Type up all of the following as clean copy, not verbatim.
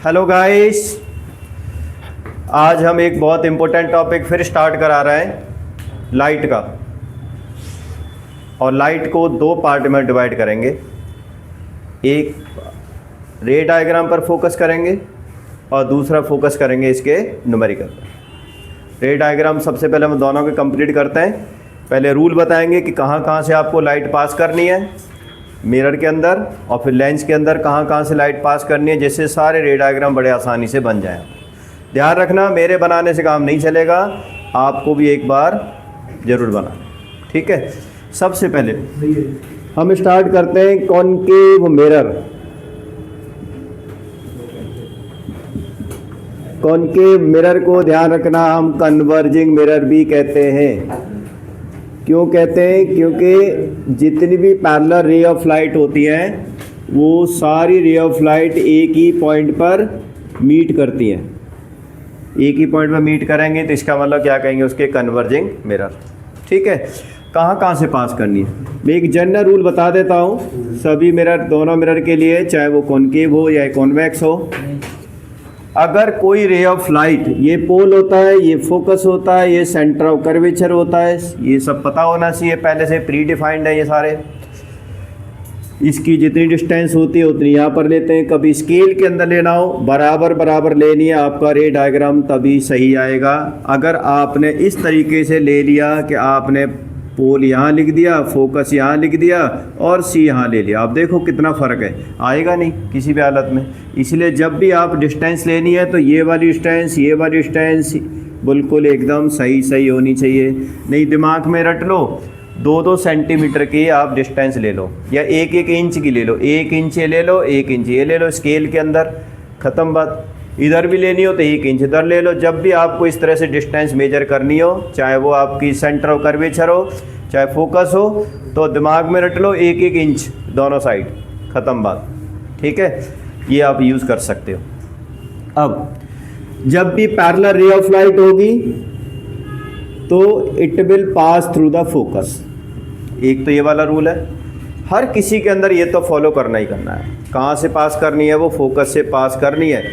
Hello guys, आज हम एक बहुत इम्पोर्टेंट टॉपिक फिर स्टार्ट करा रहे हैं, लाइट का। और लाइट को दो पार्ट में डिवाइड करेंगे। एक रे डायग्राम पर फोकस करेंगे और दूसरा फोकस करेंगे इसके न्यूमेरिकल पर। रे डायग्राम सबसे पहले हम दोनों के कंप्लीट करते हैं। पहले रूल बताएंगे कि कहाँ कहाँ से आपको लाइट पास करनी है मिरर के अंदर, और फिर लेंस के अंदर कहाँ कहाँ से लाइट पास करनी है, जिससे सारे रे डायग्राम बड़े आसानी से बन जाएं। ध्यान रखना, मेरे बनाने से काम नहीं चलेगा, आपको भी एक बार ज़रूर बनाना, ठीक है। सबसे पहले हम स्टार्ट करते हैं कॉनकेव मिरर। कॉनकेव मिरर को ध्यान रखना हम कन्वर्जिंग मिरर भी कहते हैं। क्यों कहते हैं? क्योंकि जितनी भी पैरेलल रे ऑफ लाइट होती हैं वो सारी रे ऑफ लाइट एक ही पॉइंट पर मीट करती हैं। एक ही पॉइंट पर मीट करेंगे तो इसका मतलब क्या कहेंगे, उसके कन्वर्जिंग मिरर, ठीक है। कहाँ कहाँ से पास करनी है, मैं एक जनरल रूल बता देता हूँ सभी मिरर, दोनों मिरर के लिए, चाहे वो कॉनकेव हो या कॉन्वेक्स हो। अगर कोई रे ऑफ लाइट, ये पोल होता है, ये फोकस होता है, ये सेंटर ऑफ कर्वेचर होता है, ये सब पता होना चाहिए, पहले से प्री डिफाइंड है ये सारे। इसकी जितनी डिस्टेंस होती है उतनी यहाँ पर लेते हैं। कभी स्केल के अंदर लेना हो, बराबर बराबर लेनी है, आपका रे डायग्राम तभी सही आएगा। अगर आपने इस तरीके से ले लिया कि आपने पोल यहाँ लिख दिया, फोकस यहाँ लिख दिया और सी यहाँ ले लिया, आप देखो कितना फ़र्क है, आएगा नहीं किसी भी हालत में। इसलिए जब भी आप डिस्टेंस लेनी है तो ये वाली डिस्टेंस, ये वाली डिस्टेंस बिल्कुल एकदम सही सही होनी चाहिए। नहीं दिमाग में रट लो, 2-2 सेंटीमीटर की आप डिस्टेंस ले लो, या 1-1 इंच की ले लो, 1 इंच ये ले लो, 1 इंच ये ले लो, स्केल के अंदर, ख़त्म बात। इधर भी लेनी हो तो 1 इंच इधर ले लो। जब भी आपको इस तरह से डिस्टेंस मेजर करनी हो, चाहे वो आपकी सेंटर ऑफ कर्वेचर हो, चाहे फोकस हो, तो दिमाग में रट लो 1-1 इंच दोनों साइड, ख़त्म बात, ठीक है। ये आप यूज़ कर सकते हो। अब जब भी पैरेलल रे ऑफ लाइट होगी तो it will pass through the focus. एक तो ये वाला रूल है, हर किसी के अंदर ये तो फॉलो करना ही करना है। कहाँ से पास करनी है? वो फोकस से पास करनी है।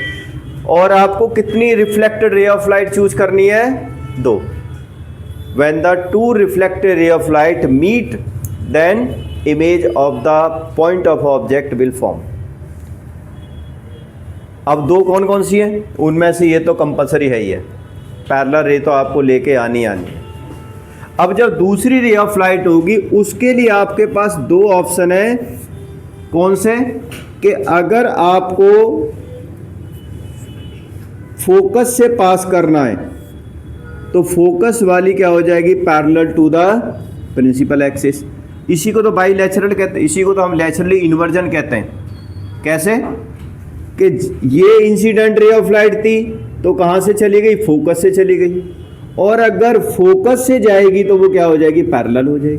और आपको कितनी reflected ray of light choose करनी है? 2। When the two reflected ray of light meet, then image of the point of object will form. अब 2 कौन कौन सी है? उनमें से ये तो कंपलसरी है ही है, पैरेलल रे तो आपको लेके आनी है। अब जब दूसरी रे ऑफ लाइट होगी उसके लिए आपके पास 2 ऑप्शन है। कौन से? कि अगर आपको फोकस से पास करना है तो फोकस वाली क्या हो जाएगी? Parallel to the principal axis. इसी को तो बाईलेटरल कहते हैं, इसी को तो हम लेटरली इन्वर्जन कहते हैं। कैसे? कि ये इंसिडेंट रे ऑफ लाइट थी तो कहाँ से चली गई? फोकस से चली गई। और अगर फोकस से जाएगी तो वो क्या हो जाएगी? पैरेलल हो जाएगी।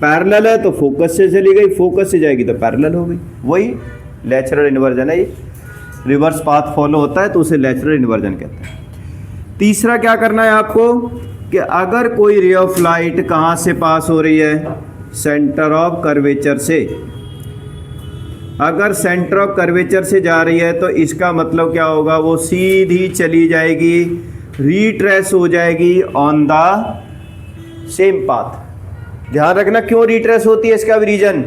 पैरेलल है तो फोकस से चली गई, फोकस से जाएगी तो पैरेलल हो गई। वही लेटरल इन्वर्जन है। ये रिवर्स पाथ फॉलो होता है तो उसे लेटरल इन्वर्जन कहते हैं। तीसरा क्या करना है आपको कि अगर कोई रे ऑफ लाइट कहाँ से पास हो रही है? सेंटर ऑफ कर्वेचर से। अगर सेंटर ऑफ कर्वेचर से जा रही है तो इसका मतलब क्या होगा? वो सीधी चली जाएगी, रीट्रेस हो जाएगी ऑन द सेम पाथ। ध्यान रखना क्यों रीट्रेस होती है, इसका भी रीजन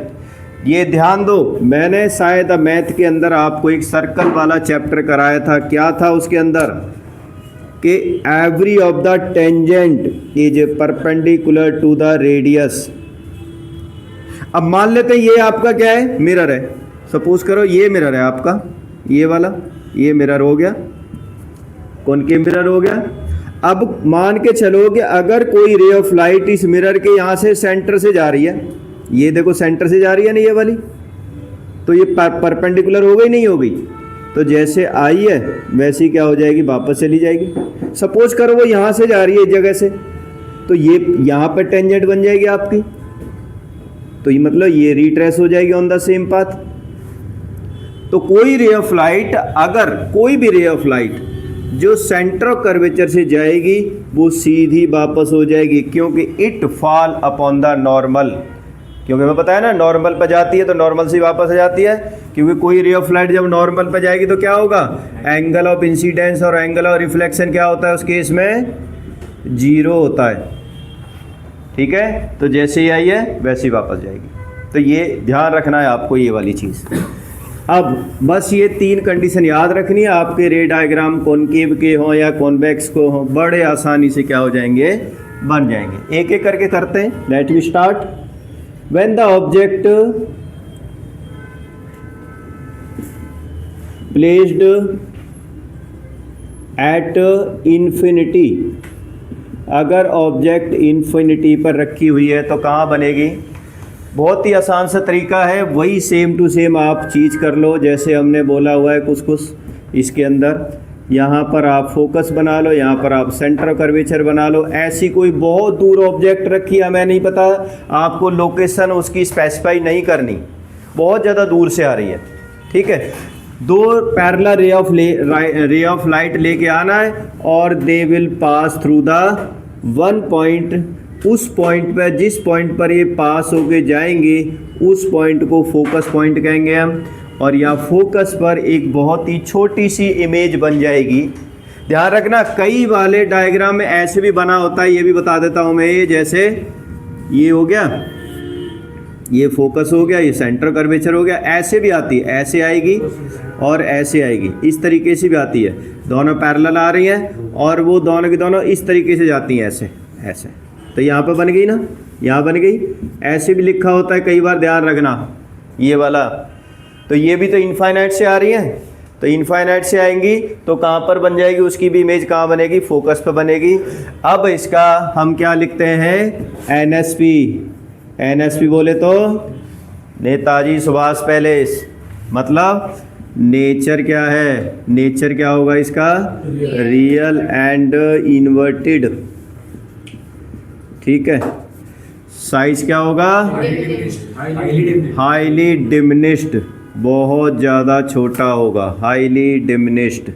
ये ध्यान दो। मैंने शायद मैथ के अंदर आपको एक सर्कल वाला चैप्टर कराया था। क्या था उसके अंदर? कि every of the tangent is perpendicular to the radius. अब मान लेते हैं ये आपका क्या है? मिरर है। सपोज करो ये मिरर है आपका, ये वाला, ये मिरर हो गया, कॉनकेव मिरर हो गया। अब मान के चलो कि अगर कोई रे ऑफ लाइट इस मिरर के यहाँ से सेंटर से जा रही है, ये देखो सेंटर से जा रही है ना ये वाली, तो ये परपेंडिकुलर हो गई नहीं हो गई? तो जैसे आई है वैसी क्या हो जाएगी? वापस चली जाएगी। सपोज करो वो यहाँ से जा रही है इस जगह से, तो ये यहाँ पर टेंजेंट बन जाएगी आपकी, तो ये मतलब ये रीट्रेस हो जाएगी ऑन द सेम पाथ। तो कोई रे ऑफ लाइट, अगर कोई भी रे ऑफ लाइट जो सेंटर ऑफ कर्वेचर से जाएगी वो सीधी वापस हो जाएगी, क्योंकि it fall upon the normal. क्योंकि हमें पता है ना नॉर्मल पर जाती है तो नॉर्मल से वापस आ जाती है, क्योंकि कोई रे ऑफ लाइट जब नॉर्मल पर जाएगी तो क्या होगा, एंगल ऑफ इंसिडेंस और एंगल ऑफ रिफ्लेक्शन क्या होता है उस केस में, 0 होता है। ठीक है, तो जैसे ही आई है वैसे ही वापस जाएगी। तो ये ध्यान रखना है आपको ये वाली चीज़। अब बस ये 3 कंडीशन याद रखनी है, आपके रे डायग्राम कॉनकेव के हों या कॉन्वेक्स को हों, बड़े आसानी से क्या हो जाएंगे, बन जाएंगे। एक एक करके करते हैं। Let we start. When the object placed at infinity, अगर ऑब्जेक्ट इन्फिनिटी पर रखी हुई है तो कहाँ बनेगी। बहुत ही आसान सा तरीका है, वही सेम टू सेम आप चीज़ कर लो जैसे हमने बोला हुआ है कुछ कुछ इसके अंदर। यहाँ पर आप फोकस बना लो, यहाँ पर आप सेंटर ऑफ कर्वेचर बना लो। ऐसी कोई बहुत दूर ऑब्जेक्ट रखी है, हमें नहीं पता, आपको लोकेशन उसकी स्पेसिफाई नहीं करनी, बहुत ज़्यादा दूर से आ रही है। ठीक है, 2 पैरेलल रे ऑफ लाइट लेके आना है और they will pass through the 1 point. उस पॉइंट पर, जिस पॉइंट पर ये पास होके जाएंगे उस पॉइंट को फोकस पॉइंट कहेंगे हम, और यहाँ फोकस पर एक बहुत ही छोटी सी इमेज बन जाएगी। ध्यान रखना, कई वाले डायग्राम में ऐसे भी बना होता है, ये भी बता देता हूँ मैं। ये जैसे ये हो गया, ये फोकस हो गया, ये सेंटर कर्वेचर हो गया, ऐसे भी आती है, ऐसे आएगी और ऐसे आएगी, इस तरीके से भी आती है। दोनों पैरेलल आ रही हैं और वो दोनों की दोनों इस तरीके से जाती हैं, ऐसे ऐसे। तो यहाँ पर बन गई ना, यहाँ बन गई। ऐसे भी लिखा होता है कई बार, ध्यान रखना ये वाला। तो ये भी तो इनफाइनाइट से आ रही है, तो इनफाइनाइट से आएंगी तो कहाँ पर बन जाएगी, उसकी भी इमेज कहाँ बनेगी, फोकस पर बनेगी। अब इसका हम क्या लिखते हैं, एनएसपी। एनएसपी बोले तो नेताजी सुभाष पैलेस, मतलब नेचर क्या है, नेचर क्या होगा इसका, रियल एंड इन्वर्टेड। ठीक है, साइज क्या होगा, हाईली डिमिनिश्ड, बहुत ज़्यादा छोटा होगा, हाईली डिमिनिश्ड।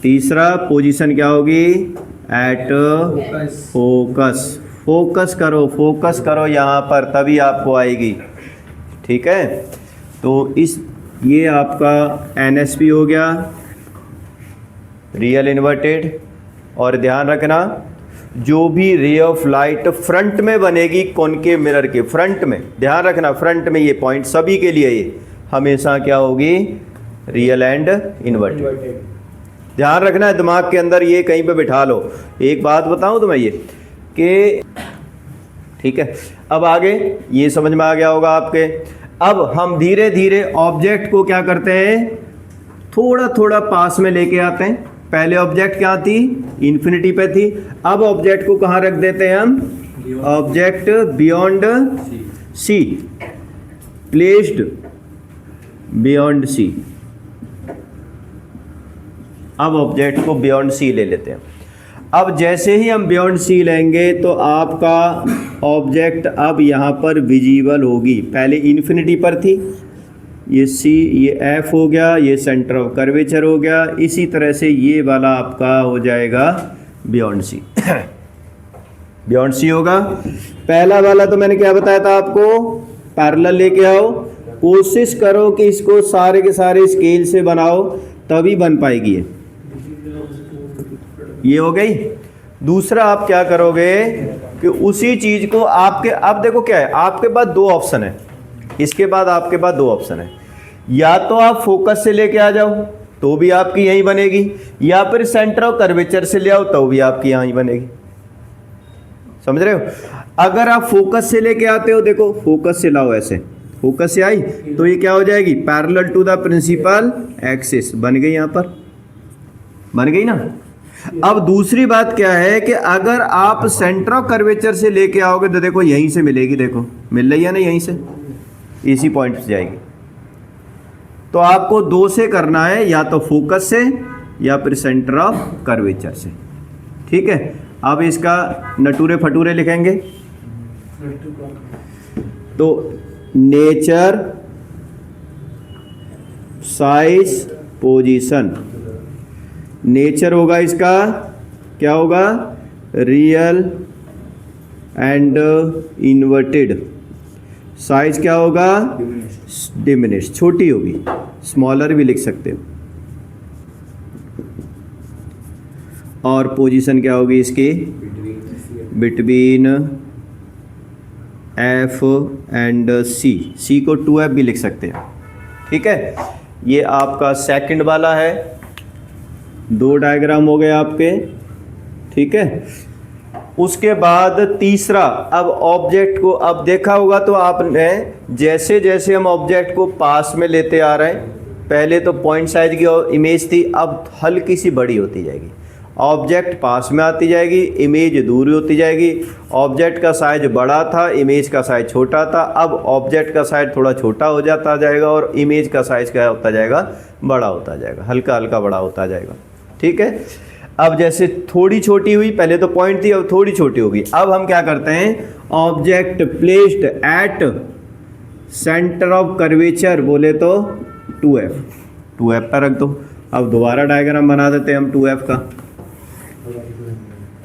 तीसरा पोजीशन क्या होगी, एट फोकस। फोकस करो यहाँ पर, तभी आपको आएगी। ठीक है, तो ये आपका एनएसपी हो गया, रियल इन्वर्टेड। और ध्यान रखना, जो भी रे ऑफ लाइट फ्रंट में बनेगी कॉनकेव मिरर के फ्रंट में, ध्यान रखना फ्रंट में, ये पॉइंट सभी के लिए ये हमेशा क्या होगी, रियल एंड इन्वर्टेड। ध्यान रखना है, दिमाग के अंदर ये कहीं पे बिठा लो। एक बात बताऊं तुम्हें ये कि, ठीक है, अब आगे ये समझ में आ गया होगा आपके। अब हम धीरे धीरे ऑब्जेक्ट को क्या करते हैं, थोड़ा थोड़ा पास में लेके आते हैं। पहले ऑब्जेक्ट क्या थी, इन्फिनिटी पे थी, अब ऑब्जेक्ट को कहाँ रख देते हैं हम, object beyond C, placed beyond C. अब ऑब्जेक्ट को बियॉन्ड सी ले लेते हैं। अब जैसे ही हम बियॉन्ड सी लेंगे तो आपका ऑब्जेक्ट अब यहाँ पर विजिबल होगी। पहले इन्फिनिटी पर थी, ये सी, ये एफ हो गया, ये सेंटर ऑफ कर्वेचर हो गया, इसी तरह से ये वाला आपका हो जाएगा बियॉन्ड सी। बियॉन्ड सी होगा। पहला वाला तो मैंने क्या बताया था आपको, पैरेलल लेके आओ, कोशिश करो कि इसको सारे के सारे स्केल से बनाओ, तभी बन पाएगी ये हो गई। दूसरा आप क्या करोगे कि उसी चीज को आपके, अब देखो क्या है, आपके पास 2 ऑप्शन है, इसके बाद आपके पास 2 ऑप्शन है। या तो आप फोकस से लेके आ जाओ तो भी आपकी यहीं बनेगी, या फिर सेंटर ऑफ कर्वेचर से ले आओ तो भी आपकी यहीं बनेगी। समझ रहे हो। अगर आप फोकस से लेके आते हो, देखो फोकस से लाओ, ऐसे फोकस से आई तो ये क्या हो जाएगी, parallel to the principal axis, बन गई, यहाँ पर बन गई ना। अब दूसरी बात क्या है कि अगर आप सेंटर ऑफ कर्वेचर से लेके आओगे तो देखो यहीं से मिलेगी, देखो मिल रही है ना, यहीं से इसी पॉइंट से जाएगी। तो आपको 2 से करना है, या तो फोकस से या फिर सेंटर ऑफ कर्वेचर से। ठीक है, अब इसका नटूरे फटूरे लिखेंगे। तो नेचर, साइज, पोजीशन। नेचर होगा इसका, क्या होगा, रियल एंड इन्वर्टेड, साइज क्या होगा, डिमिनिश, छोटी होगी, स्मॉलर भी लिख सकते हो। और पोजीशन क्या होगी इसकी, बिटवीन एफ एंड सी, सी को 2F भी लिख सकते हैं। ठीक है, ये आपका सेकंड वाला है, 2 डायग्राम हो गए आपके। ठीक है, उसके बाद तीसरा, अब ऑब्जेक्ट को, अब देखा होगा तो आपने, जैसे जैसे हम ऑब्जेक्ट को पास में लेते आ रहे हैं, पहले तो पॉइंट साइज की इमेज थी, अब हल्की सी बड़ी होती जाएगी, ऑब्जेक्ट पास में आती जाएगी, इमेज दूर होती जाएगी। ऑब्जेक्ट का साइज बड़ा था, इमेज का साइज छोटा था, अब ऑब्जेक्ट का साइज थोड़ा छोटा हो जाता जाएगा और इमेज का साइज क्या होता जाएगा, बड़ा होता जाएगा, हल्का हल्का बड़ा होता जाएगा। ठीक है, अब जैसे थोड़ी छोटी हुई, पहले तो पॉइंट थी, अब थोड़ी छोटी होगी। अब हम क्या करते हैं, object placed at centre of curvature बोले तो 2F पर रख दो। अब दोबारा डायग्राम बना देते हैं हम 2F का।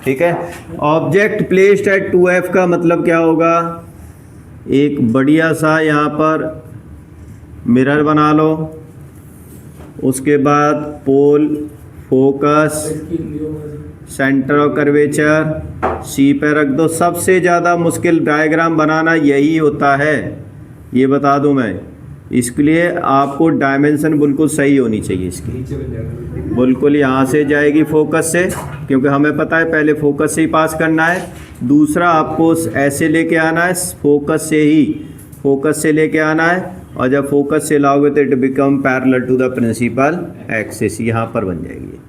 ठीक है, ऑब्जेक्ट प्लेस्ड एट 2F का मतलब क्या होगा, एक बढ़िया सा यहाँ पर मिरर बना लो, उसके बाद pole, focus, centre of curvature C पे रख दो। सबसे ज़्यादा मुश्किल डायग्राम बनाना यही होता है, ये बता दूं मैं। इसके लिए आपको डायमेंशन बिल्कुल सही होनी चाहिए इसकी, बिल्कुल यहाँ से जाएगी फोकस से, क्योंकि हमें पता है पहले फोकस से ही पास करना है। दूसरा आपको ऐसे लेके आना है, फोकस से ही, फोकस से लेके आना है, और जब फोकस से लाओगे तो it become parallel to the principal axis, यहाँ पर बन जाएगी।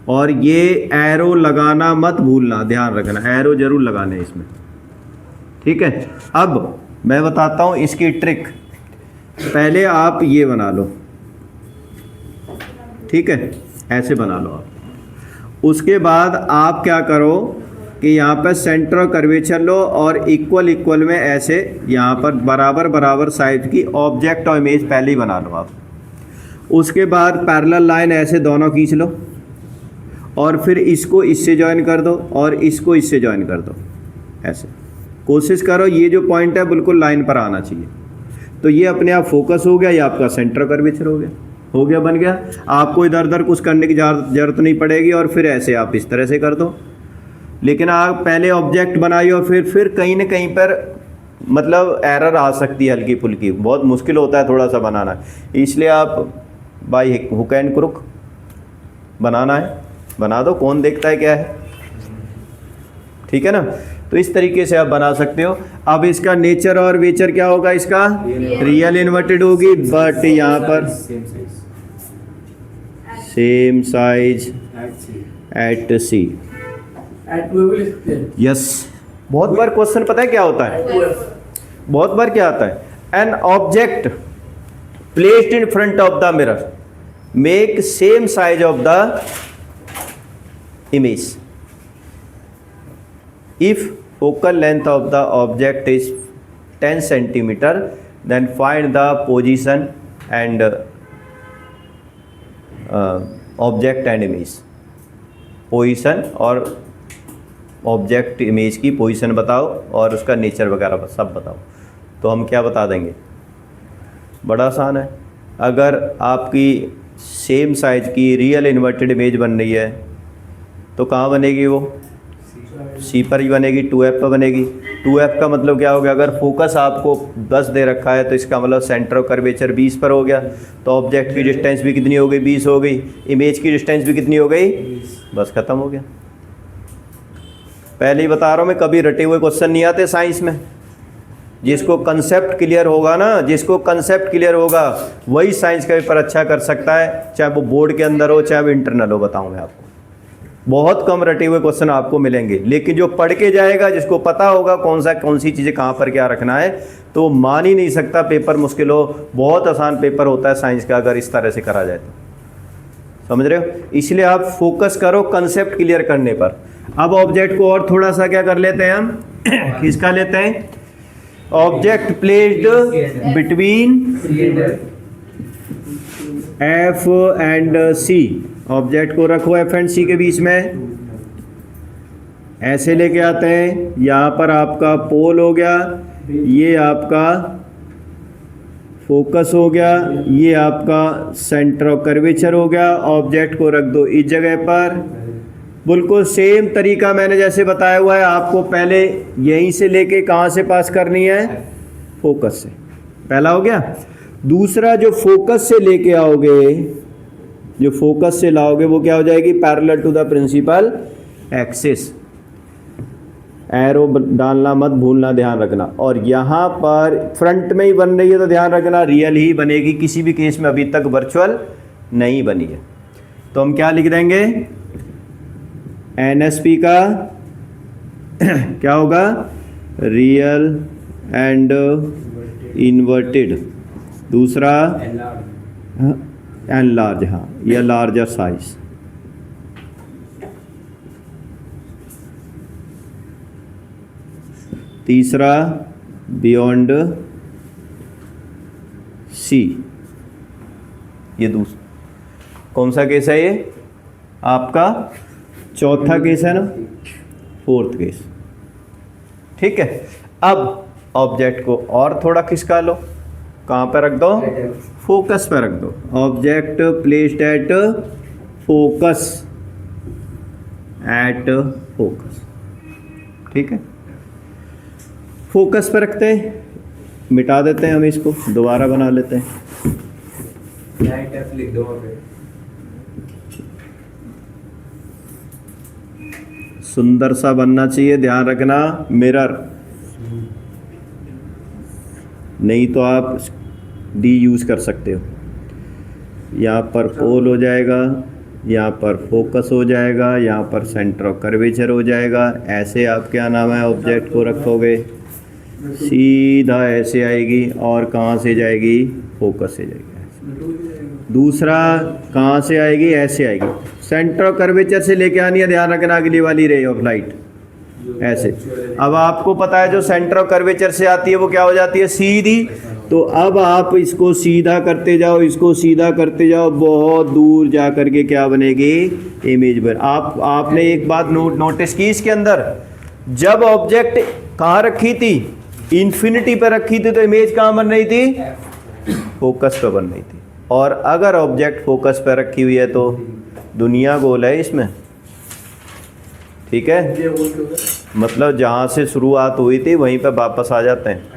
और ये एरो लगाना मत भूलना, ध्यान रखना, एरो जरूर लगाना है इसमें। ठीक है, अब मैं बताता हूँ इसकी ट्रिक। पहले आप ये बना लो, ठीक है, ऐसे बना लो आप। उसके बाद आप क्या करो कि यहाँ पर सेंटर ऑफ कर्वेचर लो और इक्वल में ऐसे यहाँ पर बराबर बराबर साइज की ऑब्जेक्ट और इमेज पहले ही बना लो आप। उसके बाद पैरेलल लाइन ऐसे दोनों खींच लो और फिर इसको इससे ज्वाइन कर दो और इसको इससे ज्वाइन कर दो। ऐसे कोशिश करो ये जो पॉइंट है बिल्कुल लाइन पर आना चाहिए। तो ये अपने आप फोकस हो गया, ये आपका सेंटर कर्वेचर हो गया, बन गया। आपको इधर उधर कुछ करने की जरूरत नहीं पड़ेगी। और फिर ऐसे आप इस तरह से कर दो। लेकिन आप पहले ऑब्जेक्ट बनाइए और फिर कहीं ना कहीं पर मतलब एरर आ सकती है, हल्की फुल्की, बहुत मुश्किल होता है थोड़ा सा बनाना। इसलिए आप बाय हुक एंड क्रुक बनाना है, बना दो, कौन देखता है क्या है। ठीक है ना, तो इस तरीके से आप बना सकते हो। अब इसका नेचर और वेचर क्या होगा, इसका रियल इन्वर्टेड होगी, बट यहाँ पर सेम साइज एट सी। यस, बहुत बार क्वेश्चन पता है क्या होता है, बहुत बार क्या आता है, an object placed in front of the mirror make same size of the image if focal length of the object is 10 centimeter, then find the position and object and image। Position और object image की position बताओ और उसका nature वगैरह सब बताओ। तो हम क्या बता देंगे, बड़ा आसान है। अगर आपकी सेम साइज की रियल इन्वर्टेड इमेज बन रही है तो कहाँ बनेगी, वो सी पर ही बनेगी, 2F पर बनेगी। 2F का मतलब क्या हो गया, अगर फोकस आपको 10 दे रखा है तो इसका मतलब सेंटर ऑफ कर्वेचर 20 पर हो गया। तो ऑब्जेक्ट की डिस्टेंस भी कितनी हो गई, 20 हो गई। इमेज की डिस्टेंस भी कितनी हो गई, बस खत्म हो गया। पहले ही बता रहा हूँ मैं, कभी रटे हुए क्वेश्चन नहीं आते साइंस में। जिसको कंसेप्ट क्लियर होगा ना, जिसको कंसेप्ट क्लियर होगा वही साइंस का पेपर अच्छा कर सकता है, चाहे वो बोर्ड के अंदर हो चाहे वो इंटरनल हो। बताऊँ मैं आपको, बहुत कम रटे हुए क्वेश्चन आपको मिलेंगे। लेकिन जो पढ़ के जाएगा, जिसको पता होगा कौन सी चीज़ें कहाँ पर क्या रखना है, तो मान ही नहीं सकता पेपर मुश्किल हो। बहुत आसान पेपर होता है साइंस का अगर इस तरह से करा जाए तो। समझ रहे हो, इसलिए आप फोकस करो कंसेप्ट क्लियर करने पर। अब ऑब्जेक्ट को और थोड़ा सा क्या कर लेते हैं हम, किसका लेते हैं, object placed between F and C. Object को रखो एफ एंड सी के बीच में। ऐसे लेके आते हैं, यहाँ पर आपका पोल हो गया, ये आपका फोकस हो गया, ये आपका सेंटर ऑफ कर्वेचर हो गया। ऑब्जेक्ट को रख दो इस जगह पर। बिल्कुल सेम तरीका मैंने जैसे बताया हुआ है, आपको पहले यहीं से लेके कहाँ से पास करनी है, फोकस से। पहला हो गया। दूसरा जो फोकस से लेके आओगे, जो फोकस से लाओगे वो क्या हो जाएगी, parallel to the principal axis. Arrow डालना मत भूलना, ध्यान रखना। और यहाँ पर फ्रंट में ही बन रही है तो ध्यान रखना रियल ही बनेगी, किसी भी केस में अभी तक वर्चुअल नहीं बनी है। तो हम क्या लिख देंगे, एनएसपी का क्या होगा, रियल एंड इन्वर्टेड। दूसरा एनलार्ज, हाँ, या लार्जर साइज। तीसरा बियॉन्ड सी। ये दूसरा कौन सा केस है, ये आपका चौथा केस है ना, फोर्थ केस। ठीक है। अब ऑब्जेक्ट को और थोड़ा खिसका लो, कहाँ पर रख दो, फोकस पर रख दो। Object placed at focus, at focus. ठीक है, फोकस पर रखते हैं, मिटा देते हैं हम इसको, दोबारा बना लेते हैं। लिख दो। सुंदर सा बनना चाहिए, ध्यान रखना। मिरर नहीं तो आप डी यूज़ कर सकते हो। यहाँ पर पोल हो जाएगा, यहाँ पर फोकस हो जाएगा, यहाँ पर सेंटर ऑफ कर्वेचर हो जाएगा। ऐसे आप क्या नाम है, ऑब्जेक्ट को रखोगे, सीधा ऐसे आएगी और कहाँ से जाएगी, फोकस से जाएगी। दूसरा कहाँ से आएगी, ऐसे आएगी, सेंटर ऑफ कर्वेचर से लेके आनी है, ध्यान रखना, अगली वाली रे ऑफ लाइट ऐसे। अब आपको पता है जो सेंटर ऑफ कर्वेचर से आती है वो क्या हो जाती है, सीधी। तो अब आप इसको सीधा करते जाओ, इसको सीधा करते जाओ, बहुत दूर जा करके क्या बनेगी, इमेज बन। आपने एक बात नोटिस की इसके अंदर, जब ऑब्जेक्ट कहाँ रखी थी, इन्फिनिटी पर रखी थी, तो इमेज कहाँ बन रही थी, फोकस पर बन रही थी। और अगर ऑब्जेक्ट फोकस पर रखी हुई है तो दुनिया गोल है इसमें। ठीक है, मतलब जहाँ से शुरुआत हुई थी वहीं पर वापस आ जाते हैं।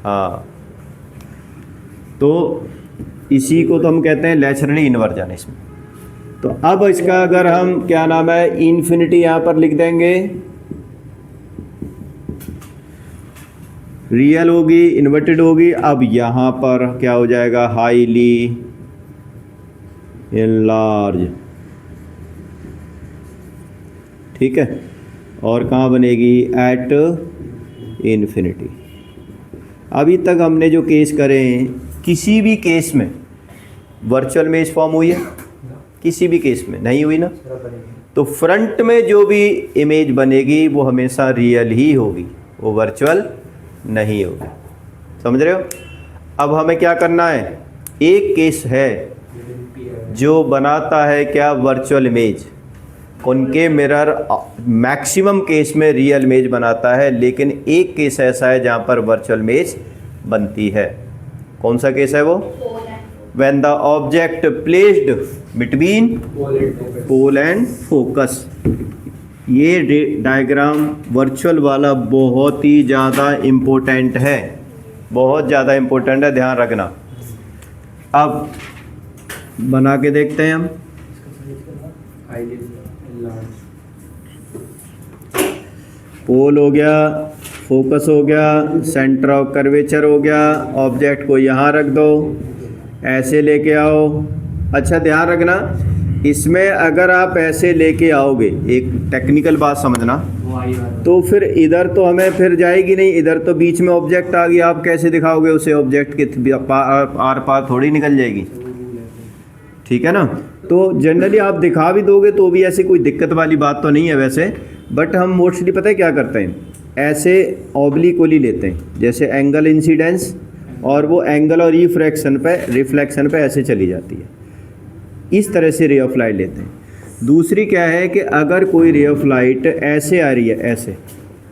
हाँ, तो इसी को तो हम कहते हैं लैचरली इन्वर्जन इसमें। तो अब इसका अगर हम क्या नाम है, इन्फिनिटी यहाँ पर लिख देंगे, रियल होगी, इन्वर्टेड होगी। अब यहाँ पर क्या हो जाएगा, हाईली इनलार्ज। ठीक है, और कहाँ बनेगी, एट इन्फिनिटी। अभी तक हमने जो केस करे हैं, किसी भी केस में वर्चुअल इमेज फॉर्म हुई है, किसी भी केस में नहीं हुई ना। तो फ्रंट में जो भी इमेज बनेगी वो हमेशा रियल ही होगी, वो वर्चुअल नहीं होगी। समझ रहे हो। अब हमें क्या करना है, एक केस है जो बनाता है क्या, वर्चुअल इमेज। उनके मिरर मैक्सिमम केस में रियल इमेज बनाता है, लेकिन एक केस ऐसा है जहाँ पर वर्चुअल इमेज बनती है। कौन सा केस है वो, when the object placed between pole and focus. ये डायग्राम वर्चुअल वाला बहुत ही ज़्यादा इम्पोर्टेंट है, बहुत ज़्यादा इम्पोर्टेंट है, ध्यान रखना। अब बना के देखते हैं हम। पोल हो गया, फोकस हो गया, सेंटर ऑफ कर्वेचर हो गया। ऑब्जेक्ट को यहाँ रख दो, ऐसे लेके आओ। अच्छा ध्यान रखना, इसमें अगर आप ऐसे लेके आओगे, एक टेक्निकल बात समझना, तो फिर इधर तो हमें फिर जाएगी नहीं, इधर तो बीच में ऑब्जेक्ट आ गया, आप कैसे दिखाओगे उसे, ऑब्जेक्ट के आर पार थोड़ी निकल जाएगी। ठीक है ना। तो जनरली आप दिखा भी दोगे तो भी ऐसी कोई दिक्कत वाली बात तो नहीं है वैसे, बट हम मोस्टली पता है क्या करते हैं, ऐसे ऑब्लिकली लेते हैं, जैसे एंगल इंसिडेंस, और वो एंगल और रिफ्लेक्शन पे ऐसे चली जाती है। इस तरह से रे ऑफ लाइट लेते हैं। दूसरी क्या है कि अगर कोई रे ऑफ लाइट ऐसे आ रही है, ऐसे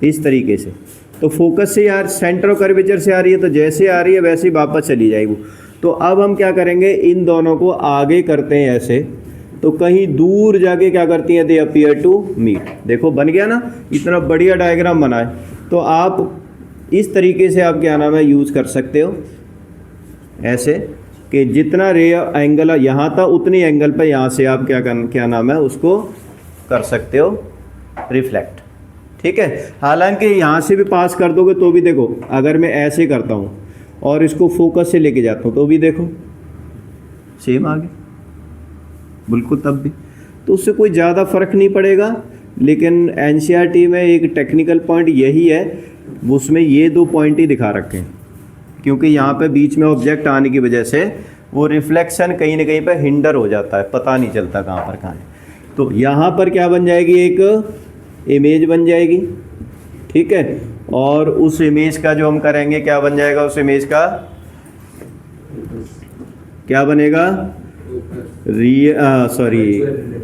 इस तरीके से, तो फोकस से यार सेंटर ऑफ कर्वेचर से आ रही है, तो जैसे आ रही है वैसे ही वापस चली जाएगी वो। तो अब हम क्या करेंगे, इन दोनों को आगे करते हैं ऐसे, तो कहीं दूर जाके क्या करती हैं, दे अपीयर टू मीट। देखो बन गया ना, इतना बढ़िया डायग्राम बना है। तो आप इस तरीके से आप क्या नाम है यूज़ कर सकते हो, ऐसे कि जितना रे एंगल यहाँ था उतनी एंगल पे यहाँ से आप क्या नाम है उसको कर सकते हो रिफ्लेक्ट। ठीक है, हालांकि यहाँ से भी पास कर दोगे तो भी देखो, अगर मैं ऐसे करता हूँ और इसको फोकस से लेके जाता हूँ तो भी देखो सेम आगे बिल्कुल, तब भी तो उससे कोई ज़्यादा फर्क नहीं पड़ेगा। लेकिन एनसीईआरटी में एक टेक्निकल पॉइंट यही है, उसमें ये 2 पॉइंट ही दिखा रखे हैं, क्योंकि यहाँ पे बीच में ऑब्जेक्ट आने की वजह से वो रिफ्लेक्शन कहीं ना कहीं पे हिंडर हो जाता है, पता नहीं चलता कहाँ पर कहाँ है। तो यहाँ पर क्या बन जाएगी, एक इमेज बन जाएगी। ठीक है, और उस इमेज का जो हम करेंगे क्या बन जाएगा, उस इमेज का क्या बनेगा,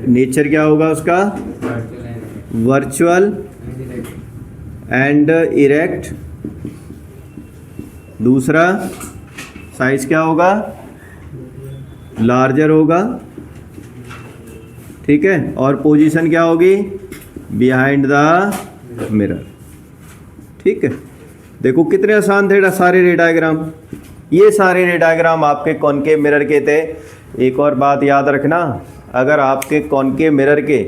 नेचर क्या होगा उसका, वर्चुअल एंड इरेक्ट। दूसरा साइज क्या होगा, लार्जर होगा। ठीक है, और पोजीशन क्या होगी, बिहाइंड द मिरर। ठीक है, देखो कितने आसान थे सारे रे डायग्राम। ये सारे रे डायग्राम आपके कॉनकेव मिरर के थे। एक और बात याद रखना, अगर आपके कॉनकेव मिरर के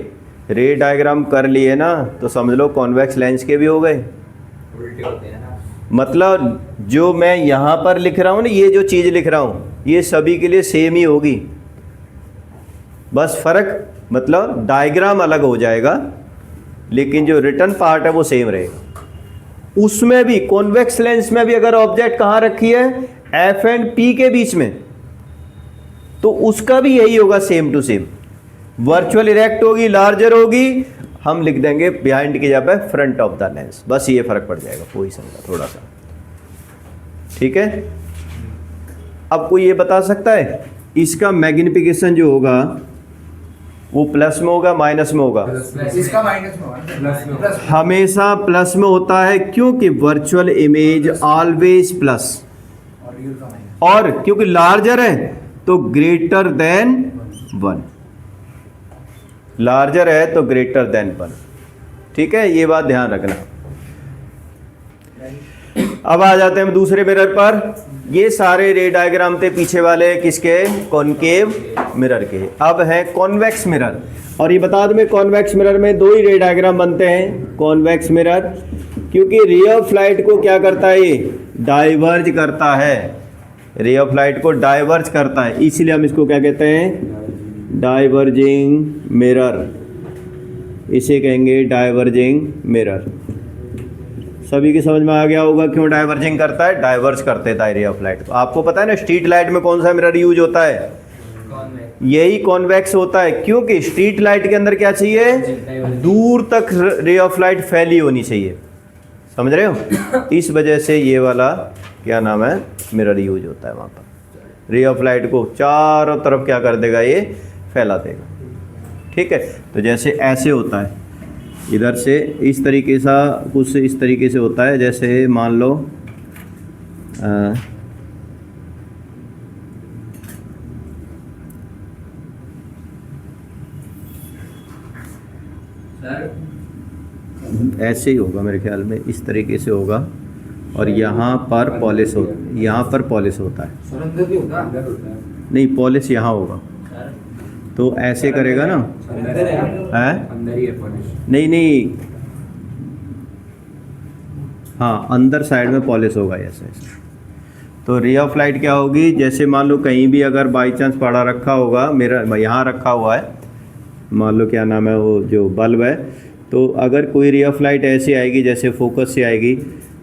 रे डायग्राम कर लिए ना तो समझ लो कॉन्वेक्स लेंस के भी हो गए। उल्टे होते हैं ना, मतलब जो मैं यहाँ पर लिख रहा हूँ ना, ये जो चीज़ लिख रहा हूँ ये सभी के लिए सेम ही होगी, बस फर्क मतलब डायग्राम अलग हो जाएगा, लेकिन जो रिटर्न पार्ट है वो सेम रहेगा। उसमें भी कॉन्वेक्स लेंस में भी अगर ऑब्जेक्ट कहाँ रखी है, एफ एंड पी के बीच में, तो उसका भी यही होगा same to same. Virtual erect होगी, लार्जर होगी, हम लिख देंगे बिहाइंड की जगह पे फ्रंट ऑफ द लेंस, बस ये फर्क पड़ जाएगा पोजीशन का थोड़ा सा। ठीक है, अब कोई ये बता सकता है इसका मैग्निफिकेशन जो होगा वो प्लस में होगा माइनस में होगा, इसका माइनस में होगा, प्लस में। हमेशा प्लस में होता है, क्योंकि वर्चुअल इमेज ऑलवेज प्लस, और रियल का माइनस। और क्योंकि लार्जर है तो ग्रेटर देन 1, लार्जर है तो ग्रेटर देन 1। ठीक है, ये बात ध्यान रखना। अब आ जाते हैं हम दूसरे मिरर पर। ये सारे रे डायग्राम थे पीछे वाले किसके, कॉनकेव मिरर के। अब है कॉन्वेक्स मिरर, और ये बता दूं मैं कॉन्वेक्स मिरर में 2 ही रे डायग्राम बनते हैं। कॉन्वेक्स मिरर क्योंकि रे ऑफ लाइट को क्या करता है, ये डाइवर्ज करता है, रे ऑफ लाइट को डाइवर्ज करता है, इसीलिए हम इसको क्या कहते हैं, डाइवर्जिंग मिरर। इसे कहेंगे डाइवर्जिंग मिरर। सभी की समझ में आ गया होगा क्यों डाइवर्जिंग करता है, डाइवर्ज करते हैं रे ऑफ लाइट को। आपको पता है ना स्ट्रीट लाइट में कौन सा मिरर यूज होता है, कॉन्वेक्स, यही कॉन्वेक्स होता है, क्योंकि स्ट्रीट लाइट के अंदर क्या चाहिए, दूर तक रे ऑफ लाइट फैली होनी चाहिए, समझ रहे हो। इस वजह से ये वाला क्या नाम है मिरर यूज होता है, वहाँ पर रे ऑफ लाइट को चारों तरफ क्या कर देगा, ये फैला देगा। ठीक है, तो जैसे ऐसे होता है, इधर से इस तरीके सा कुछ इस तरीके से होता है, जैसे मान लो सर ऐसे ही होगा मेरे ख्याल में, इस तरीके से होगा, और यहाँ पर पॉलिश हो, यहाँ पर पॉलिश होता है, सर अंदर भी होगा, अंदर होता है नहीं पॉलिश यहाँ होगा, सर, तो ऐसे करेगा ना, अंदर है, है अंदर ही है पॉलिश। नहीं नहीं, हाँ अंदर साइड में पॉलिश होगा ऐसे ऐसे। तो रे ऑफ लाइट क्या होगी, जैसे मान लो कहीं भी अगर बाई चांस पड़ा रखा होगा, मेरा यहाँ रखा हुआ है, मान लो क्या नाम है वो जो बल्ब है, तो अगर कोई रे ऑफ लाइट ऐसे आएगी जैसे फोकस से आएगी,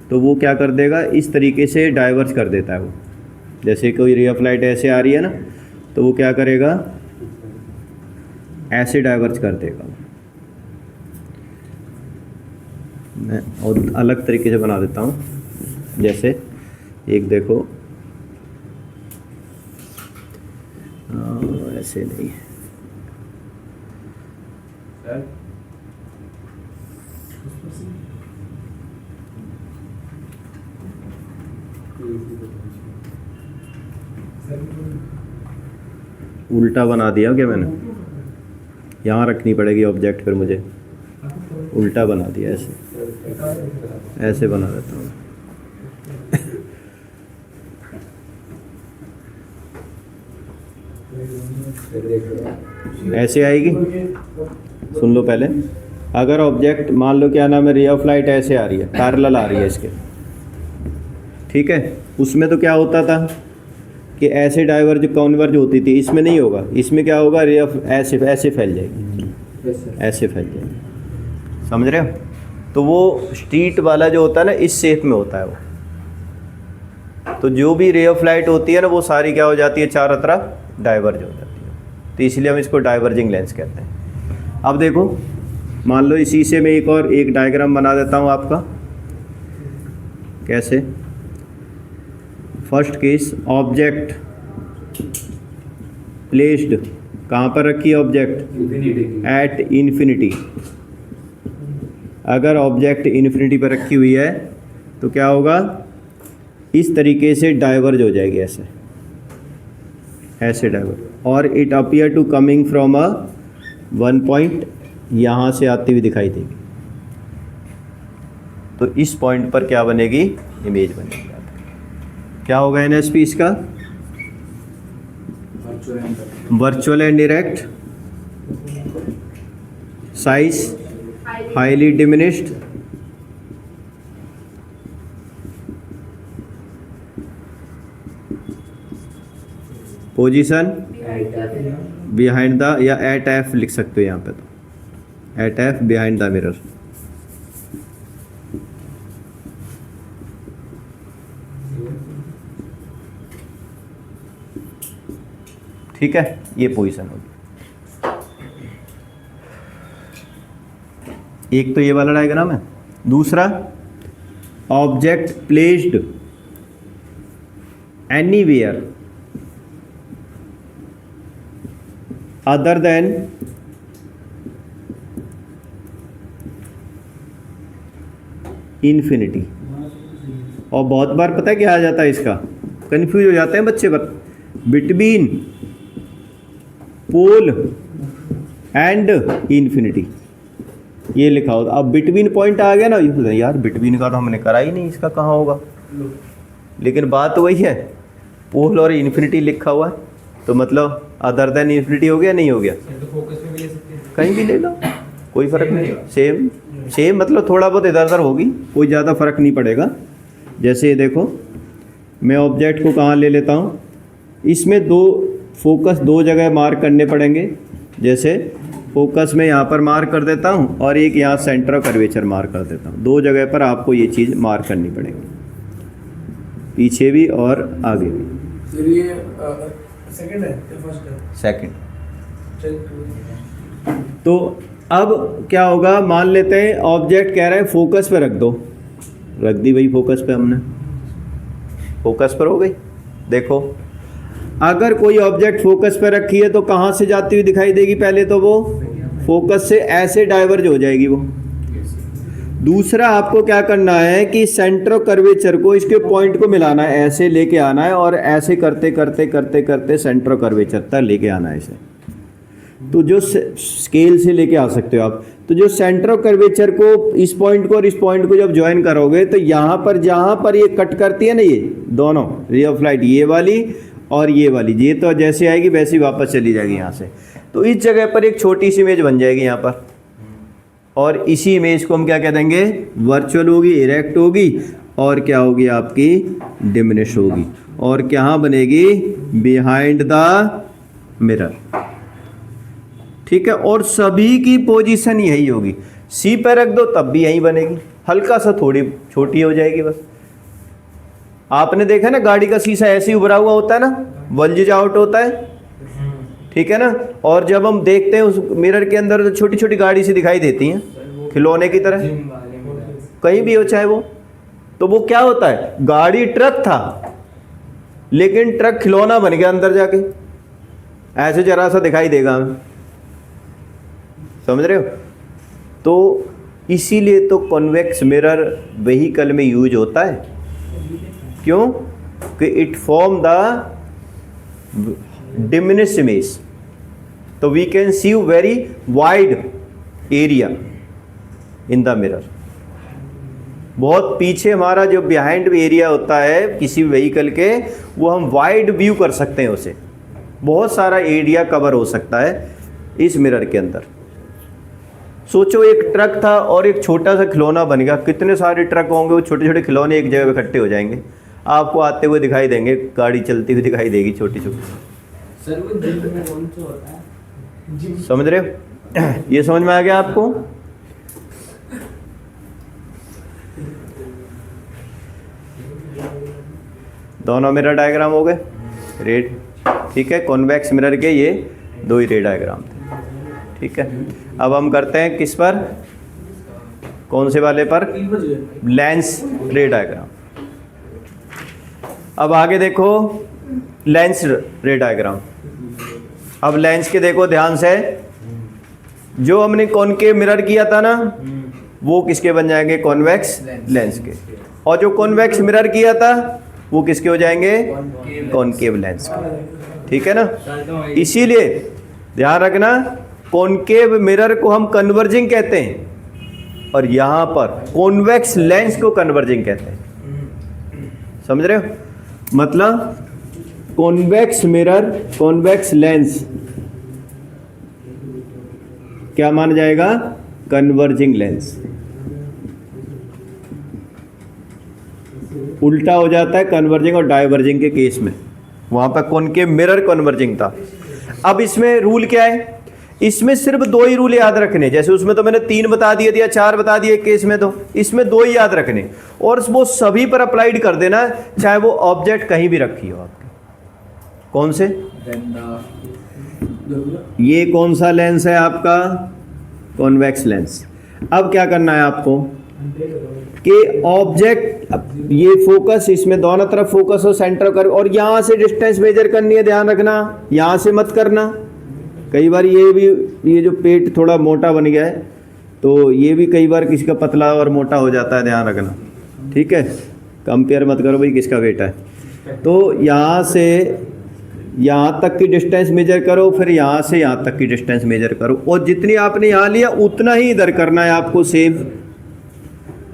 तो वो क्या कर देगा, इस तरीके से डाइवर्ज कर देता है वो। जैसे कोई रे ऑफ लाइट ऐसे आ रही है ना, तो वो क्या करेगा, ऐसे डाइवर्ज कर देगा। मैं और अलग तरीके से बना देता हूँ, जैसे एक देखो ऐसे नहीं, उल्टा बना दिया क्या मैंने? यहाँ रखनी पड़ेगी ऑब्जेक्ट, फिर मुझे उल्टा बना दिया, ऐसे ऐसे बना देता हूँ। ऐसे आएगी, सुन लो पहले। अगर ऑब्जेक्ट मान लो क्या नाम है, रे ऑफ लाइट ऐसे आ रही है, पैरेलल आ रही है इसके, ठीक है, उसमें तो क्या होता था कि ऐसे डाइवर्ज कॉन्वर्ज होती थी, इसमें नहीं होगा। इसमें क्या होगा, रे ऑफ ऐसे ऐसे फैल जाएगी, ऐसे फैल जाएगी, समझ रहे हो? तो वो स्ट्रीट वाला जो होता है ना, इस शेप में होता है वो। तो जो भी रे ऑफ लाइट होती है ना, वो सारी क्या हो जाती है, चारों तरफ डाइवर्ज हो जाती है। तो इसलिए हम इसको डाइवर्जिंग लेंस कहते हैं। अब देखो, मान लो इसी से मैं एक डायग्राम बना देता हूँ आपका। कैसे? फर्स्ट केस, ऑब्जेक्ट प्लेस्ड, कहाँ पर रखी है ऑब्जेक्ट? Eight infinity. अगर ऑब्जेक्ट इन्फिनिटी पर रखी हुई है तो क्या होगा, इस तरीके से डाइवर्ज हो जाएगी, ऐसे ऐसे डाइवर्ज। और it appear to coming from a one point, यहाँ से आती हुई दिखाई देगी। तो इस पॉइंट पर क्या बनेगी, इमेज बनेगी। क्या होगा एनएसपी इसका? Virtual and direct, size highly diminished, position behind the, या एट एफ लिख सकते हो यहाँ पे, तो at F behind the mirror. ठीक है, ये पोजीशन होगी। एक तो ये वाला डायग्राम है। दूसरा, object placed anywhere other than infinity. और बहुत बार पता है क्या आ जाता है इसका, कंफ्यूज हो जाते हैं बच्चे पर, बिटवीन पोल एंड इन्फिनिटी ये लिखा होता। अब बिटवीन पॉइंट आ गया ना, यार बिटवीन का तो हमने करा ही नहीं, इसका कहाँ होगा? लेकिन बात वही है, पोल और इन्फिनिटी लिखा हुआ है, तो मतलब अदर देन इन्फिनिटी हो गया, नहीं हो गया? तो फोकस में भी ले सकते हैं, कहीं भी ले लो, कोई फ़र्क नहीं। सेम सेम मतलब थोड़ा बहुत इधर उधर होगी, कोई ज़्यादा फर्क नहीं पड़ेगा। जैसे ये देखो, मैं ऑब्जेक्ट को कहाँ ले लेता हूँ, इसमें फोकस दो जगह मार्क करने पड़ेंगे। जैसे फोकस में यहाँ पर मार्क कर देता हूँ, और एक यहाँ सेंटर ऑफ कर्वेचर मार्क कर देता हूँ। दो जगह पर आपको ये चीज़ मार्क करनी पड़ेगी, पीछे भी और आगे भी। सर ये सेकंड है या फर्स्ट है? सेकंड। चल। तो अब क्या होगा, मान लेते हैं ऑब्जेक्ट कह रहे हैं फोकस पे रख दो, रख दी भाई फोकस पे, हमने फोकस पर हो गई। देखो, अगर कोई ऑब्जेक्ट फोकस पे रखी है तो कहाँ से जाती हुई दिखाई देगी? पहले तो वो फोकस से ऐसे डाइवर्ज हो जाएगी वो। दूसरा, आपको क्या करना है कि सेंटर कर्वेचर को, इसके पॉइंट को मिलाना है, ऐसे लेके आना है, और ऐसे करते करते करते करते सेंटर कर्वेचर तक लेके आना है इसे। तो जो स्केल से लेके आ सकते हो आप, तो जो सेंटर ऑफ कर्वेचर को, इस पॉइंट को और इस पॉइंट को जब ज्वाइन करोगे, तो यहाँ पर जहाँ पर ये कट करती है ना, ये दोनों रे ऑफ लाइट, ये वाली और ये वाली, ये तो जैसे आएगी वैसे ही वापस चली जाएगी यहाँ से। तो इस जगह पर एक छोटी सी इमेज बन जाएगी यहाँ पर, और इसी इमेज को हम क्या कह देंगे, वर्चुअल होगी, इरेक्ट होगी, और क्या होगी आपकी, डिमिनिश होगी। और कहाँ बनेगी? Behind the mirror. ठीक है, और सभी की पोजीशन यही होगी। सी पे रख दो तब भी यही बनेगी, हल्का सा थोड़ी छोटी हो जाएगी बस। आपने देखा ना, गाड़ी का शीशा ऐसे ही उभरा हुआ होता है ना, वल्जेज आउट होता है, ठीक है ना। और जब हम देखते हैं उस मिरर के अंदर, तो छोटी छोटी गाड़ी सी दिखाई देती हैं, खिलौने की तरह, कहीं भी हो चाहे वो। तो वो क्या होता है, गाड़ी ट्रक था, लेकिन ट्रक खिलौना बन गया अंदर जाके, ऐसे जरा सा दिखाई देगा हमें। समझ रहे हो? तो इसीलिए तो कॉन्वेक्स मिरर व्हीकल में यूज होता है। क्यों? कि it form the diminish image, तो we can see very wide area in the mirror. बहुत पीछे हमारा जो बिहाइंड एरिया होता है किसी व्हीकल के, वो हम वाइड व्यू कर सकते हैं, उसे बहुत सारा एरिया कवर हो सकता है इस मिरर के अंदर। सोचो एक ट्रक था और एक छोटा सा खिलौना बन गया, कितने सारे ट्रक होंगे, वो छोटे छोटे खिलौने एक जगह पे इकट्ठे हो जाएंगे, आपको आते हुए दिखाई देंगे, गाड़ी चलती हुई दिखाई देगी छोटी छोटी। सर वो जिम में कौन सा होता है? समझ रहे हो? ये समझ में आ गया आपको? दोनों मिरर डायग्राम हो गए रेड, ठीक है। कॉन्वेक्स मिरर के ये दो ही रे डायग्राम थे, ठीक है। अब हम करते हैं किस पर, कौन से वाले पर, लेंस रे डायग्राम। अब आगे देखो लेंस रे डायग्राम। अब लेंस के देखो ध्यान से, जो हमने कॉनकेव मिरर किया था ना, वो किसके बन जाएंगे, कॉन्वेक्स लेंस के। और जो कॉन्वेक्स मिरर किया था वो किसके हो जाएंगे, कॉनकेव लेंस के, ठीक है ना। इसीलिए ध्यान रखना, कॉनकेव मिरर को हम कन्वर्जिंग कहते हैं और यहाँ पर कॉन्वेक्स लेंस को कन्वर्जिंग कहते हैं। समझ रहे हो? मतलब कॉन्वेक्स मिरर, कॉन्वेक्स लेंस क्या माना जाएगा, कन्वर्जिंग लेंस। उल्टा हो जाता है कन्वर्जिंग और डाइवर्जिंग के केस में, वहां पर कॉनकेव मिरर कन्वर्जिंग था। अब इसमें रूल क्या है, इसमें सिर्फ दो ही रूल याद रखने, जैसे उसमें तो मैंने 3 बता दिए या 4 बता दिए केस में, तो इसमें 2 ही याद रखने और वो सभी पर अप्लाइड कर देना, चाहे वो ऑब्जेक्ट कहीं भी रखी हो आपके। कौन से, ये कौन सा लेंस है आपका, कॉन्वेक्स लेंस। अब क्या करना है आपको कि ऑब्जेक्ट ये फोकस, इसमें दोनों तरफ फोकस हो, सेंटर कर, और यहाँ से डिस्टेंस मेजर करनी है, ध्यान रखना, यहाँ से मत करना। कई बार ये जो पेट थोड़ा मोटा बन गया है, तो ये भी कई बार किसी का पतला और मोटा हो जाता है, ध्यान रखना, ठीक है। कंपेयर मत करो भाई किसका वेट है। तो यहाँ से यहाँ तक की डिस्टेंस मेजर करो, फिर यहाँ से यहाँ तक की डिस्टेंस मेजर करो, और जितनी आपने यहाँ लिया उतना ही इधर करना है आपको, सेम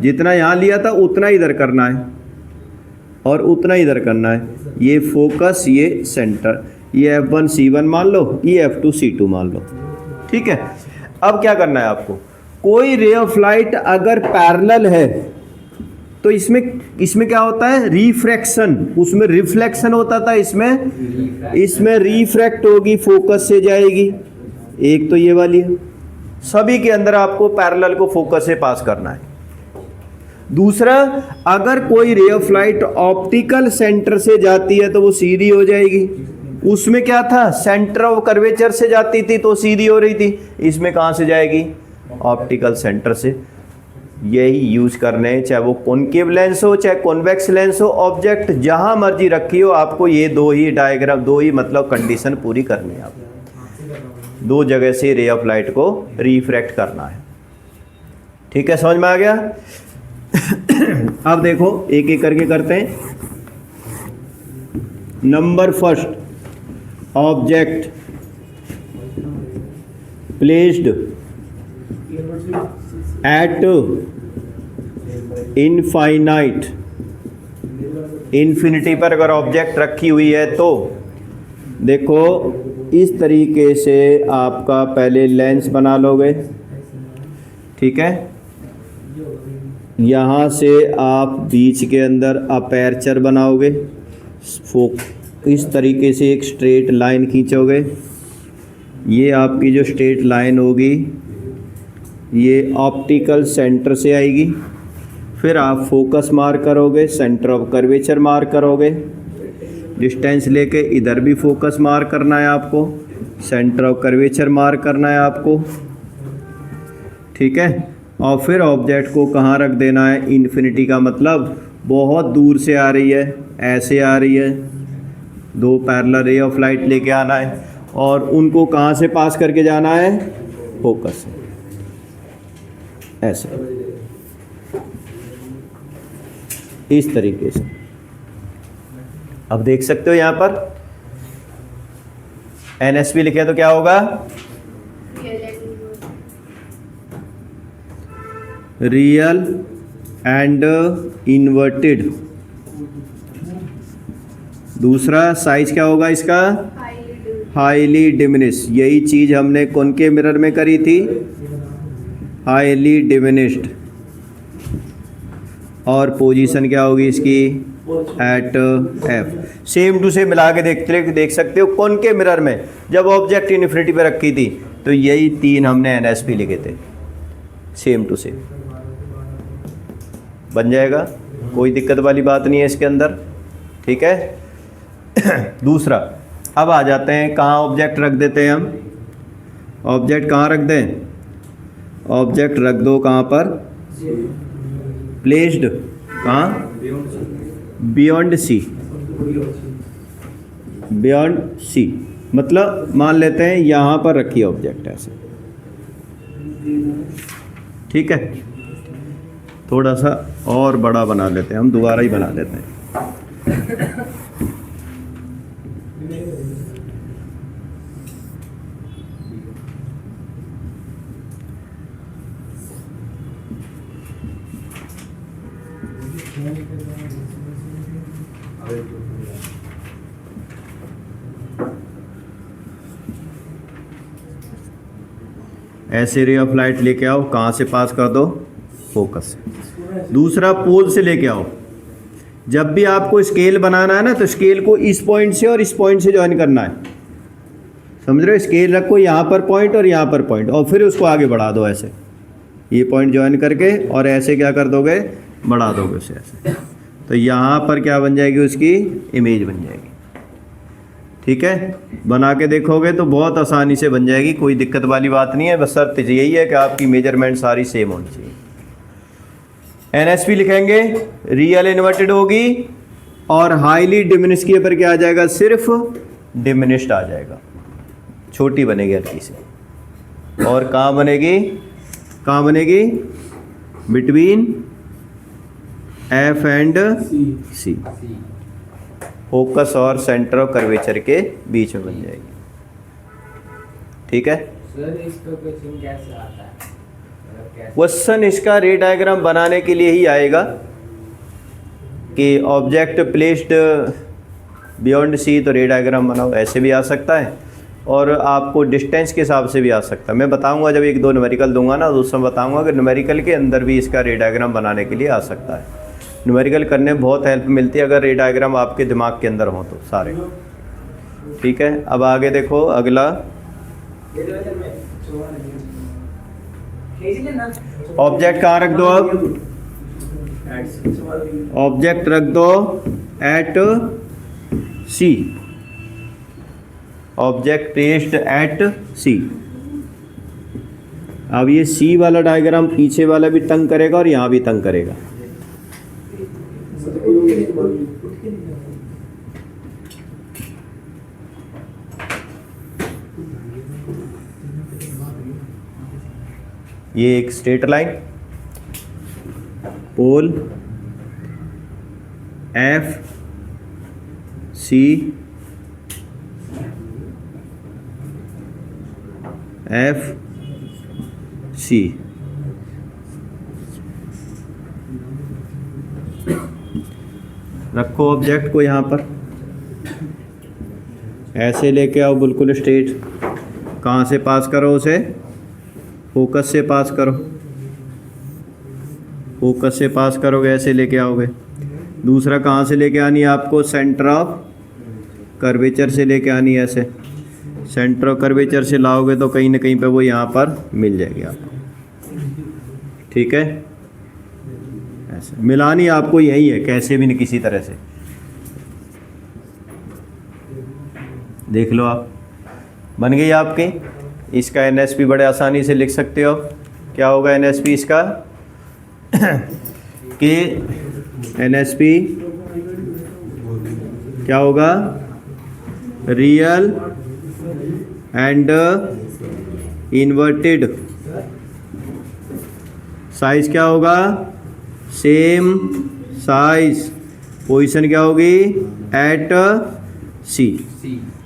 जितना यहाँ लिया था उतना ही इधर करना है और उतना ही इधर करना है। ये फोकस, ये सेंटर, ये F1 C1 मान लो, ये F2 C2 मान लो, ठीक है। अब क्या करना है आपको, कोई रे ऑफ लाइट अगर पैरेलल है तो इसमें क्या होता है, रिफ्रैक्शन, उसमें रिफ्लेक्शन होता था, इसमें रिफ्रैक्ट होगी, फोकस से जाएगी। एक तो ये वाली है, सभी के अंदर आपको पैरेलल को फोकस से पास करना है। दूसरा, अगर कोई ray of light optical centre से जाती है तो वो सीधी हो जाएगी। उसमें क्या था, सेंटर ऑफ कर्वेचर से जाती थी तो सीधी हो रही थी, इसमें कहाँ से जाएगी, ऑप्टिकल सेंटर से। यही यूज करने हैं, चाहे वो कॉनकेव लेंस हो चाहे कॉन्वेक्स लेंस हो, ऑब्जेक्ट जहां मर्जी रखी हो, आपको ये दो ही डायग्राम, दो ही मतलब कंडीशन पूरी करनी है। आपको 2 जगह से रे ऑफ लाइट को रिफ्रैक्ट करना है, ठीक है। समझ में आ गया? अब देखो एक एक करके करते हैं। Number first, object placed eight infinite, infinity पर अगर ऑब्जेक्ट रखी हुई है तो देखो इस तरीके से आपका पहले लेंस बना लोगे, ठीक है। यहाँ से आप बीच के अंदर अपर्चर बनाओगे, इस तरीके से एक स्ट्रेट लाइन खींचोगे। ये आपकी जो स्ट्रेट लाइन होगी ये ऑप्टिकल सेंटर से आएगी, फिर आप फोकस मार्क करोगे, सेंटर ऑफ कर्वेचर मार्क करोगे, डिस्टेंस लेके इधर भी फोकस मार्क करना है आपको, सेंटर ऑफ कर्वेचर मार्क करना है आपको, ठीक है। और फिर ऑब्जेक्ट को कहाँ रख देना है, इन्फिनिटी का मतलब बहुत दूर से आ रही है, ऐसे आ रही है, 2 पैरेलल रे ऑफ लाइट लेके आना है और उनको कहाँ से पास करके जाना है, फोकस से। ऐसे, इस तरीके से। अब देख सकते हो यहाँ पर NSP लिखे तो क्या होगा, रियल एंड इन्वर्टेड। दूसरा साइज क्या होगा इसका, हाईली डिमिनिश। यही चीज हमने कौन के मिरर में करी थी, हाईली डिमिनिश्ड। और पोजीशन क्या होगी इसकी, at F। Same to same मिला के देख सकते हो कौन के मिरर में जब ऑब्जेक्ट इन्फिनिटी पे रखी थी तो यही 3 हमने NSP लिखे थे, सेम टू सेम बन जाएगा, कोई दिक्कत वाली बात नहीं है इसके अंदर, ठीक है। दूसरा, अब आ जाते हैं कहाँ ऑब्जेक्ट रख देते हैं हम, ऑब्जेक्ट कहाँ रख दें, ऑब्जेक्ट रख दो कहाँ पर, प्लेस्ड कहाँ, बियॉन्ड सी, बियॉन्ड सी। मतलब मान लेते हैं यहाँ पर रखिए ऑब्जेक्ट ऐसे, ठीक है। थोड़ा सा और बड़ा बना लेते हैं हम, दोबारा ही बना लेते हैं। ऐसे रे ऑफ लाइट लेके आओ, कहाँ से पास कर दो, फोकस से। दूसरा, पोल से लेके आओ। जब भी आपको स्केल बनाना है ना तो स्केल को इस पॉइंट से और इस पॉइंट से ज्वाइन करना है, समझ रहे हो। स्केल रखो यहाँ पर पॉइंट और यहाँ पर पॉइंट, और फिर उसको आगे बढ़ा दो ऐसे, ये पॉइंट ज्वाइन करके, और ऐसे क्या कर दोगे, बढ़ा दोगे उसे ऐसे। तो यहाँ पर क्या बन जाएगी, उसकी इमेज बन जाएगी, ठीक है। बना के देखोगे तो बहुत आसानी से बन जाएगी, कोई दिक्कत वाली बात नहीं है। बस शर्त यही है कि आपकी मेजरमेंट सारी सेम होनी चाहिए। NSP लिखेंगे, रियल इन्वर्टेड होगी, और हाईली डिमिनिश के ऊपर क्या आ जाएगा, सिर्फ डिमिनिश्ड आ जाएगा, छोटी बनेगी हल्की से। और कहाँ बनेगी, कहाँ बनेगी, between F and C, focus और सेंटर ऑफ कर्वेचर के बीच में बन जाएगी, ठीक है। सर इसका क्वेश्चन कैसे आता है, मतलब कैसे? क्वेश्चन इसका रे डायग्राम बनाने के लिए ही आएगा कि ऑब्जेक्ट प्लेस्ड बियॉन्ड सी, तो रे डायग्राम बनाओ, ऐसे भी आ सकता है, और आपको डिस्टेंस के हिसाब से भी आ सकता है। मैं बताऊंगा जब 1-2 न्यूमेरिकल दूंगा ना, तो उसमें बताऊंगा कि न्यूमेरिकल के अंदर भी इसका रे डायग्राम बनाने के लिए आ सकता है। न्यूमेरिकल करने में बहुत हेल्प मिलती है अगर रे डायग्राम आपके दिमाग के अंदर हो तो सारे, ठीक है। अब आगे देखो, अगला ऑब्जेक्ट कहाँ रख दो, अब ऑब्जेक्ट रख दो at C, object placed at C। अब ये C वाला डायग्राम पीछे वाला भी तंग करेगा और यहाँ भी तंग करेगा। ये एक स्ट्रेट लाइन, पोल F C F C, रखो ऑब्जेक्ट को यहाँ पर, ऐसे लेके आओ बिल्कुल स्ट्रेट। कहाँ से पास करो उसे, फोकस से पास करो, फोकस से पास करोगे, ऐसे लेके आओगे। दूसरा कहाँ से लेके आनी है आपको, सेंटर ऑफ कर्वेचर से लेके आनी है, ऐसे सेंटर ऑफ कर्वेचर से लाओगे तो कहीं ना कहीं पे वो यहाँ पर मिल जाएगी आपको, ठीक है। ऐसे मिलानी आपको यही है, कैसे भी नहीं, किसी तरह से देख लो आप, बन गई आपकी। इसका NSP बड़े आसानी से लिख सकते हो। क्या होगा NSP इसका कि NSP क्या होगा, रियल एंड इन्वर्टेड साइज क्या होगा, सेम साइज, पोजीशन क्या होगी, एट सी।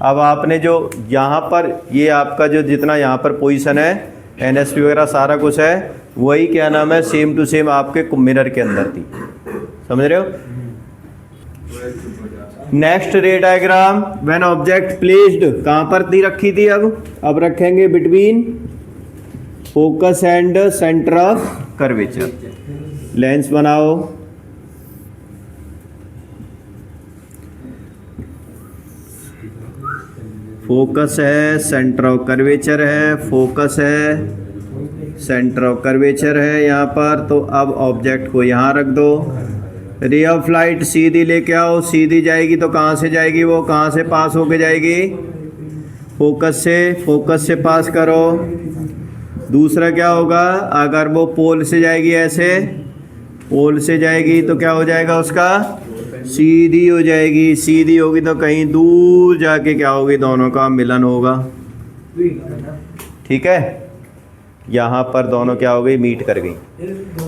अब आपने जो यहाँ पर ये आपका जो जितना यहाँ पर पोजीशन है, एनएसपी वगैरह सारा कुछ है, वही क्या नाम है, सेम टू सेम आपके मिरर के अंदर थी। समझ रहे हो। नेक्स्ट रे डायग्राम, व्हेन ऑब्जेक्ट प्लेस्ड, कहाँ पर थी रखी थी, अब रखेंगे between focus and centre of curvature. Lens बनाओ, फोकस है, सेंटर ऑफ कर्वेचर है, फोकस है, सेंटर ऑफ कर्वेचर है यहाँ पर। तो अब ऑब्जेक्ट को यहाँ रख दो। रे ऑफ लाइट सीधी लेके आओ, सीधी जाएगी तो कहाँ से जाएगी, वो कहाँ से पास होके जाएगी, फोकस से पास करो। दूसरा क्या होगा, अगर वो पोल से जाएगी, ऐसे पोल से जाएगी तो क्या हो जाएगा उसका, सीधी हो जाएगी। सीधी होगी तो कहीं दूर जाके क्या होगी, दोनों का मिलन होगा। ठीक है, यहाँ पर दोनों क्या हो गई, मीट कर गई।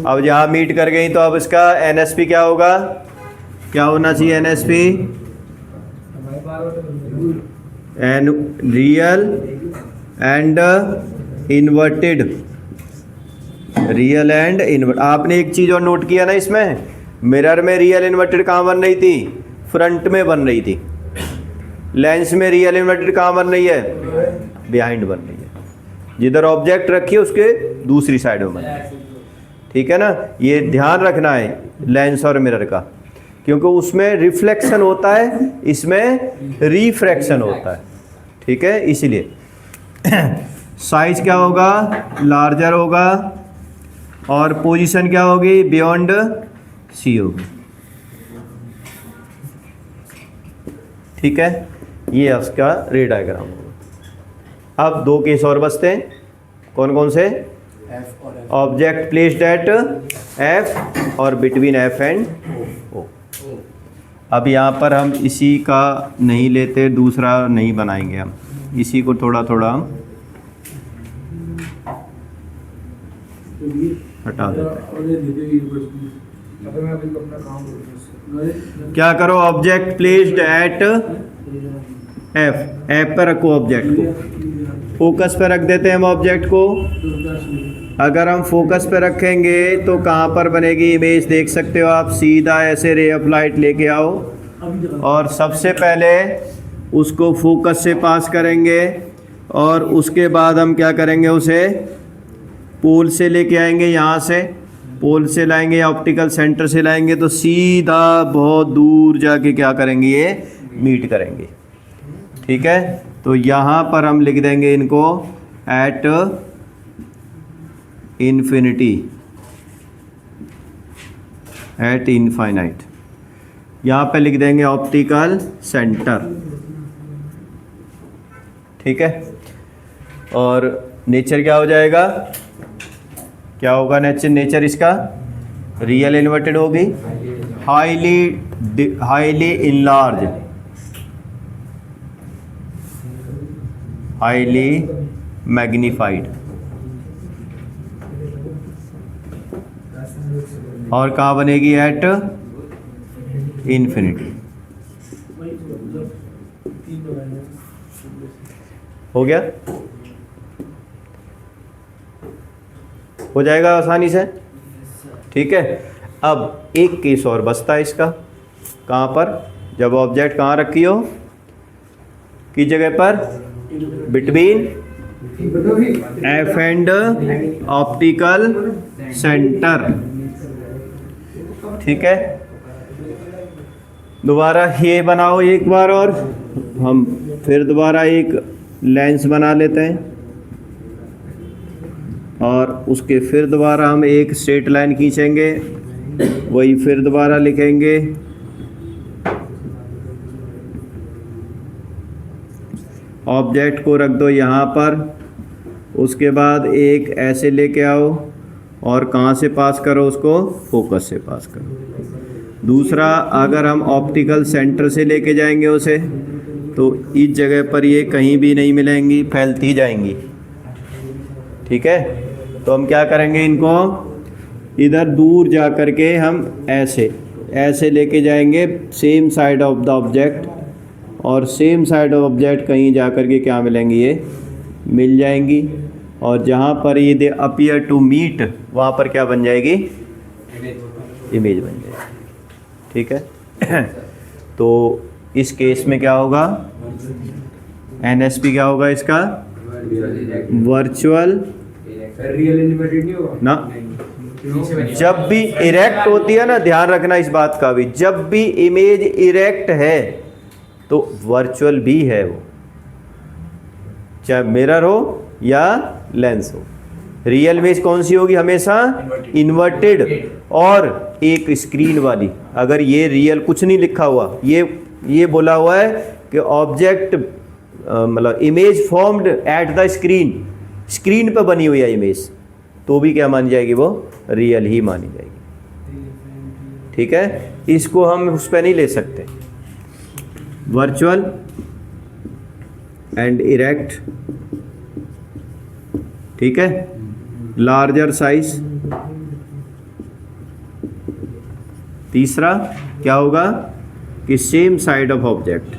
अब यहाँ मीट कर गई तो अब इसका एनएसपी क्या होगा, क्या होना चाहिए NSP, an real and inverted, real and invert. आपने एक चीज़ और नोट किया ना, इसमें मिरर में रियल इन्वर्टेड कहाँ बन रही थी, फ्रंट में बन रही थी। लेंस में रियल इन्वर्टेड कहाँ बन रही है, बिहाइंड बन रही है। जिधर ऑब्जेक्ट रखिए उसके दूसरी साइड में बन रही है। ठीक है ना, ये ध्यान रखना है लेंस और मिरर का, क्योंकि उसमें रिफ्लेक्शन होता है, इसमें रिफ्रैक्शन होता है। ठीक है, इसीलिए साइज क्या होगा, लार्जर होगा, और पोजीशन क्या होगी, बियॉन्ड सी होगी। ठीक है, ये उसका रे डायग्राम होगा। अब दो केस और बचते हैं, कौन कौन से, ऑब्जेक्ट प्लेस्ड एट एफ और बिटवीन एफ एंड ओ। अब यहाँ पर हम इसी का नहीं लेते, दूसरा नहीं बनाएंगे, हम इसी को थोड़ा थोड़ा हम हटा देते हैं। क्या करो, ऑब्जेक्ट प्लेस्ड एट एफ पर रखो ऑब्जेक्ट को, फोकस पे रख देते हैं हम ऑब्जेक्ट को। अगर हम फोकस पे रखेंगे तो कहाँ पर बनेगी इमेज, देख सकते हो आप, सीधा ऐसे रे ऑफ लाइट लेके आओ और सबसे पहले उसको फोकस से पास करेंगे, और उसके बाद हम क्या करेंगे, उसे पोल से लेके आएंगे, यहाँ से पोल से लाएंगे या ऑप्टिकल सेंटर से लाएंगे तो सीधा बहुत दूर जाके क्या करेंगे, ये मीट करेंगे। ठीक है, तो यहाँ पर हम लिख देंगे इनको एट इन्फिनिटी, एट इनफाइनाइट, यहाँ पे लिख देंगे ऑप्टिकल सेंटर। ठीक है, और नेचर क्या हो जाएगा, क्या होगा नेचर इसका, रियल इन्वर्टेड होगी, हाईली इनलार्ज, हाईली मैग्नीफाइड, और कहाँ बनेगी, एट इन्फिनिटी। हो गया, हो जाएगा आसानी से। ठीक है, अब एक केस और बचता है इसका, कहाँ पर, जब ऑब्जेक्ट कहाँ रखी हो, किस जगह पर, between F and optical centre. ठीक है, दोबारा ये बनाओ एक बार, और हम फिर दोबारा एक लेंस बना लेते हैं, और उसके फिर दोबारा हम एक स्ट्रेट लाइन खींचेंगे, वही फिर दोबारा लिखेंगे, ऑब्जेक्ट को रख दो यहाँ पर, उसके बाद एक ऐसे लेके आओ और कहाँ से पास करो उसको, फोकस से पास करो। दूसरा, अगर हम ऑप्टिकल सेंटर से लेके जाएंगे उसे, तो इस जगह पर ये कहीं भी नहीं मिलेंगी, फैलती जाएंगी। ठीक है, तो हम क्या करेंगे, इनको इधर दूर जा कर के हम ऐसे ऐसे लेके जाएंगे same side of the object, और सेम साइड ऑफ ऑब्जेक्ट कहीं जा कर के क्या मिलेंगी, ये मिल जाएंगी, और जहाँ पर ये दे अपीयर टू मीट वहाँ पर क्या बन जाएगी, इमेज बन जाएगी। ठीक है। तो इस केस में क्या होगा, NSP क्या होगा इसका, वर्चुअल रियल इन्वर्टेड नहीं होगा ना। जब भी इरेक्ट होती है ना, ध्यान रखना इस बात का भी, जब भी इमेज इरेक्ट है तो वर्चुअल भी है वो, चाहे मिरर हो या लेंस हो। रियल इमेज कौन सी होगी, हमेशा इन्वर्टेड और एक स्क्रीन वाली। अगर ये रियल कुछ नहीं लिखा हुआ, ये बोला हुआ है कि ऑब्जेक्ट मतलब image formed at the screen पर बनी हुई है इमेज, तो भी क्या मानी जाएगी, वो रियल ही मानी जाएगी। ठीक है, इसको हम उस पर नहीं ले सकते। वर्चुअल एंड इरेक्ट, ठीक है, लार्जर साइज। तीसरा क्या होगा कि सेम साइड ऑफ ऑब्जेक्ट,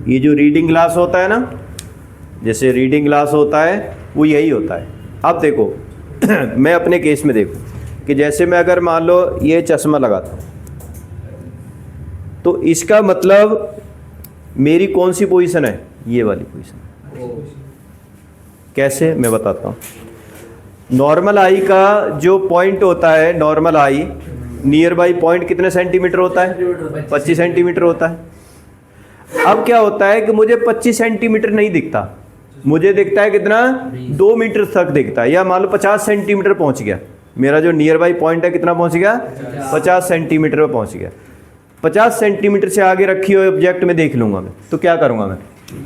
ये जो रीडिंग ग्लास होता है ना, जैसे रीडिंग ग्लास होता है वो यही होता है। अब देखो मैं अपने केस में देखूं कि जैसे मैं अगर मान लो ये चश्मा लगाता हूँ, तो इसका मतलब मेरी कौन सी पोजीशन है, ये वाली पोजीशन। कैसे, मैं बताता हूँ। नॉर्मल आई का जो पॉइंट होता है, normal I near by point कितने सेंटीमीटर होता है, 25 सेंटीमीटर होता है। अब क्या होता है कि मुझे 25 सेंटीमीटर नहीं दिखता, मुझे दिखता है कितना, 2 मीटर तक दिखता है, या मान लो 50 सेंटीमीटर पहुंच गया। मेरा जो नियर बाई पॉइंट है कितना पहुंच गया, 50 सेंटीमीटर पर पहुंच गया। 50 सेंटीमीटर से आगे रखी हुई ऑब्जेक्ट में देख लूंगा मैं, तो क्या करूंगा मैं,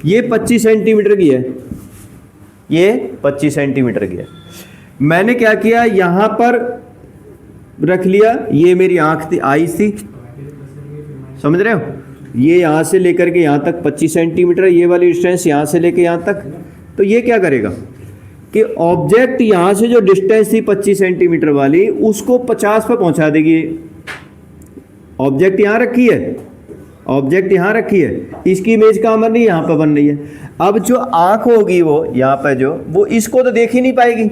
ये 25 सेंटीमीटर की है, ये 25 सेंटीमीटर की है। मैंने क्या किया, यहां पर रख लिया, ये मेरी आंख थी, आईज थी, समझ रहे हो, ये यहाँ से लेकर के यहाँ तक 25 सेंटीमीटर, ये वाली डिस्टेंस यहाँ से लेके यहाँ तक। तो ये क्या करेगा कि ऑब्जेक्ट यहाँ से जो डिस्टेंस थी 25 सेंटीमीटर वाली, उसको 50 पर पहुँचा देगी। ऑब्जेक्ट यहाँ रखी है, ऑब्जेक्ट यहाँ रखी है, इसकी इमेज कहाँ बन रही है, यहाँ पर बन रही है। अब जो आँख होगी वो यहाँ पर जो, वो इसको तो देख ही नहीं पाएगी।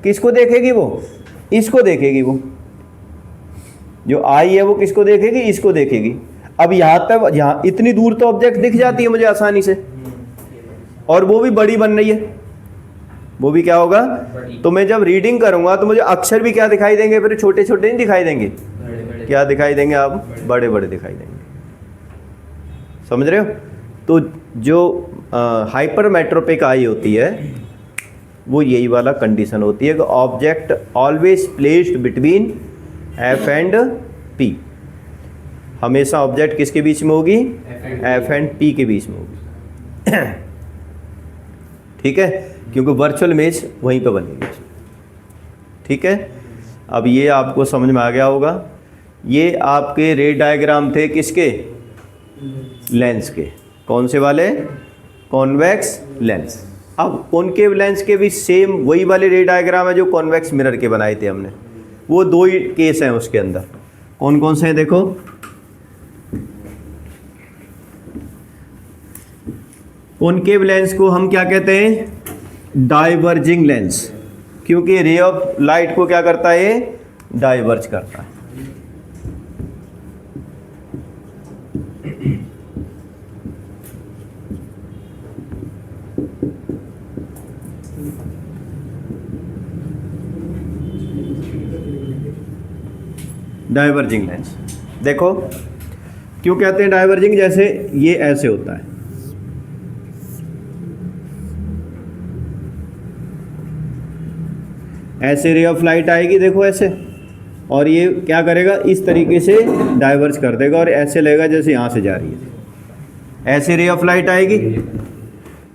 किसको देखेगी वो, इसको देखेगी। वो जो आई है वो किसको देखेगी, इसको देखेगी। अब यहाँ तक, यहाँ इतनी दूर तो ऑब्जेक्ट दिख जाती है मुझे आसानी से, और वो भी बड़ी बन रही है, वो भी क्या होगा, तो मैं जब रीडिंग करूँगा तो मुझे अक्षर भी क्या दिखाई देंगे, फिर छोटे छोटे नहीं दिखाई देंगे, क्या दिखाई देंगे, आप बड़े बड़े दिखाई देंगे। समझ रहे हो। तो जो हाइपर मेट्रोपिक आई होती है वो यही वाला कंडीशन होती है कि object always placed between F and P. हमेशा ऑब्जेक्ट किसके बीच में होगी, एफ एंड पी के बीच में होगी। ठीक है, क्योंकि वर्चुअल इमेज वहीं पे बनेगी। ठीक है, अब ये आपको समझ में आ गया होगा। ये आपके रे डायग्राम थे किसके, लेंस के। कौन से वाले, कॉन्वेक्स लेंस। अब कॉनकेव लेंस के भी सेम वही वाले रे डायग्राम है जो कॉन्वेक्स मिरर के बनाए थे हमने। वो 2 ही केस हैं उसके अंदर। कौन कौन से हैं देखो, कॉनकेव लेंस को हम क्या कहते हैं, डाइवर्जिंग लेंस, क्योंकि रे ऑफ लाइट को क्या करता है, ये डाइवर्ज करता है। डाइवर्जिंग लेंस देखो क्यों कहते हैं डाइवर्जिंग, जैसे ये ऐसे होता है, ऐसे रे ऑफ लाइट आएगी देखो ऐसे, और ये क्या करेगा, इस तरीके से डाइवर्ज कर देगा और ऐसे लगेगा जैसे यहाँ से जा रही है। ऐसे रे ऑफ लाइट आएगी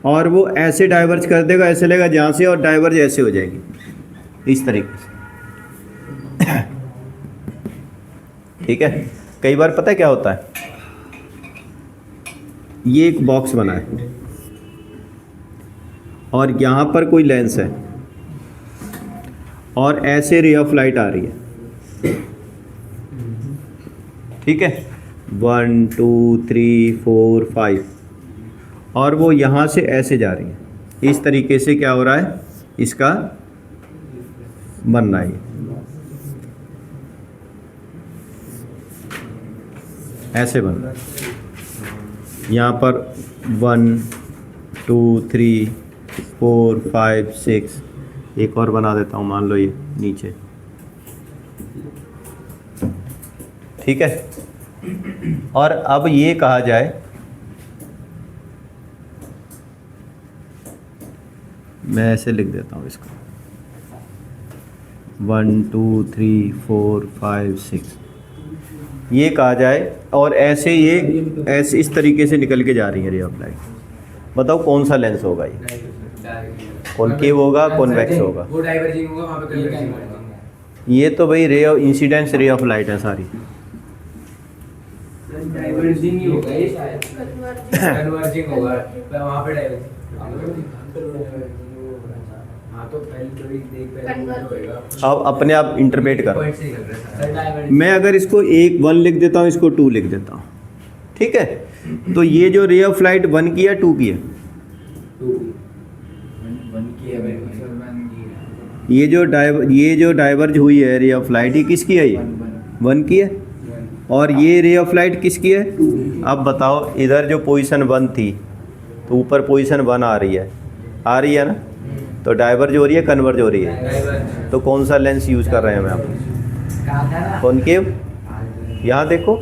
और वो ऐसे डाइवर्ज कर देगा, ऐसे लगेगा जहाँ से, और डाइवर्ज ऐसे हो जाएगी इस तरीके से। ठीक है, कई बार पता है क्या होता है, ये एक बॉक्स बना है और यहाँ पर कोई लेंस है और ऐसे रे ऑफ लाइट आ रही है, ठीक है, 1 2 3 4 5, और वो यहाँ से ऐसे जा रही है। इस तरीके से क्या हो रहा है, इसका बन रहा है, ऐसे बन रहा है। यहाँ पर 1 2 3 4 5 6, एक और बना देता हूँ, मान लो ये नीचे, ठीक है। और अब ये कहा जाए, मैं ऐसे लिख देता हूँ इसको, 1 2 3 4 5 6, ये कहा जाए, और ऐसे ये ऐसे इस तरीके से निकल के जा रही है रे ऑफ लाइट। बताओ कौन सा लेंस होगा ये, कॉनकेव होगा, कॉन्वेक्स होगा? वो डाइवर्जिंग होगा, वहाँ पे कन्वर्जिंग होगा। ये तो भाई ray of incidence ray of light है सारी। डाइवर्जिंग ही होगा ये शायद, कन्वर्जिंग होगा, वहाँ पे डाइवर्जिंग। हाँ तो पहले तो देख होगा। अब अपने आप इंटरप्रेट करो। पॉइंट से निकल रहा है। मैं अगर इसको 1 लिख देता हूँ, इसको 2 लिख देता हूँ, ठीक है। तो ये जो रे ऑफ लाइट 1 की है 2 की है? ये जो डाइवर्ज हुई है रे ऑफ लाइट, ये किसकी है? ये 1 की है। और ये रे ऑफ लाइट किसकी है? अब बताओ, इधर जो पोजीशन 1 थी तो ऊपर पोजीशन 1 आ रही है ना, तो डाइवर्ज हो रही है, कन्वर्ज हो रही है। तो कौन सा लेंस यूज कर रहे हैं हम यहाँ? कॉनकेव। यहाँ देखो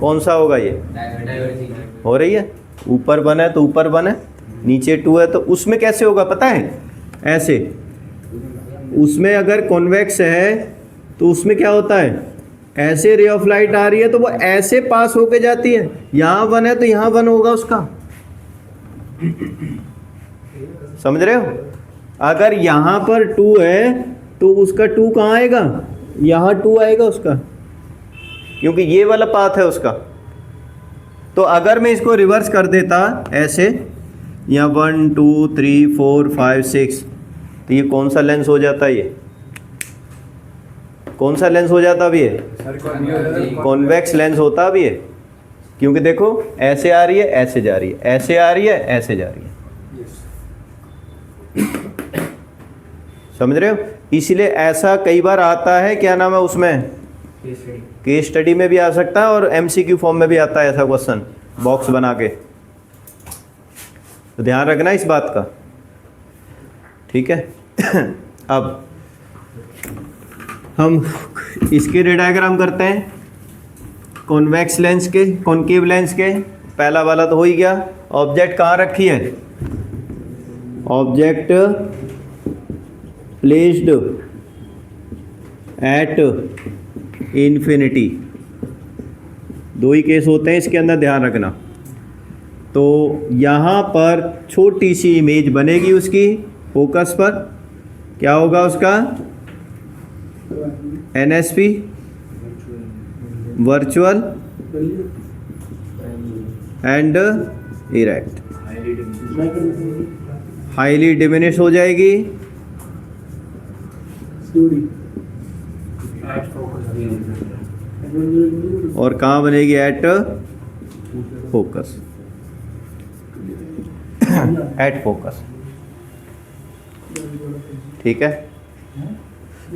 कौन सा होगा, ये हो रही है, ऊपर 1 है तो ऊपर 1 है, नीचे 2 है, तो उसमें कैसे होगा पता है? ऐसे। उसमें अगर कॉन्वेक्स है तो उसमें क्या होता है, ऐसे रे ऑफ लाइट आ रही है तो वो ऐसे पास होके जाती है। यहाँ 1 है तो यहाँ 1 होगा उसका, समझ रहे हो? अगर यहाँ पर 2 है तो उसका 2 कहाँ आएगा? यहाँ 2 आएगा उसका, क्योंकि ये वाला पाथ है उसका। तो अगर मैं इसको रिवर्स कर देता ऐसे, यहाँ 1 2 3 4 5 6, तो ये कौन सा लेंस हो जाता है? ये कौन सा लेंस हो जाता अब? ये कॉन्वेक्स लेंस होता अब ये, क्योंकि देखो ऐसे आ रही है, ऐसे जा रही है, ऐसे आ रही है, ऐसे जा रही है। समझ रहे हो? इसलिए ऐसा कई बार आता है, क्या नाम है उसमें, केस स्टडी में भी आ सकता है और एमसीक्यू फॉर्म में भी आता है ऐसा क्वेश्चन, बॉक्स बना के। तो ध्यान रखना इस बात का, ठीक है। अब हम इसके रे डायग्राम करते हैं, कॉन्वेक्स लेंस के, कॉनकेव लेंस के। पहला वाला तो हो ही गया। ऑब्जेक्ट कहाँ रखी है? Object placed at infinity. 2 he case होते हैं इसके अंदर, ध्यान रखना। तो यहाँ पर छोटी सी इमेज बनेगी उसकी फोकस पर, क्या होगा उसका? NSP, virtual and erect. Highly diminish हो जाएगी और कहाँ बनेगी? एट फोकस, एट फोकस, ठीक है।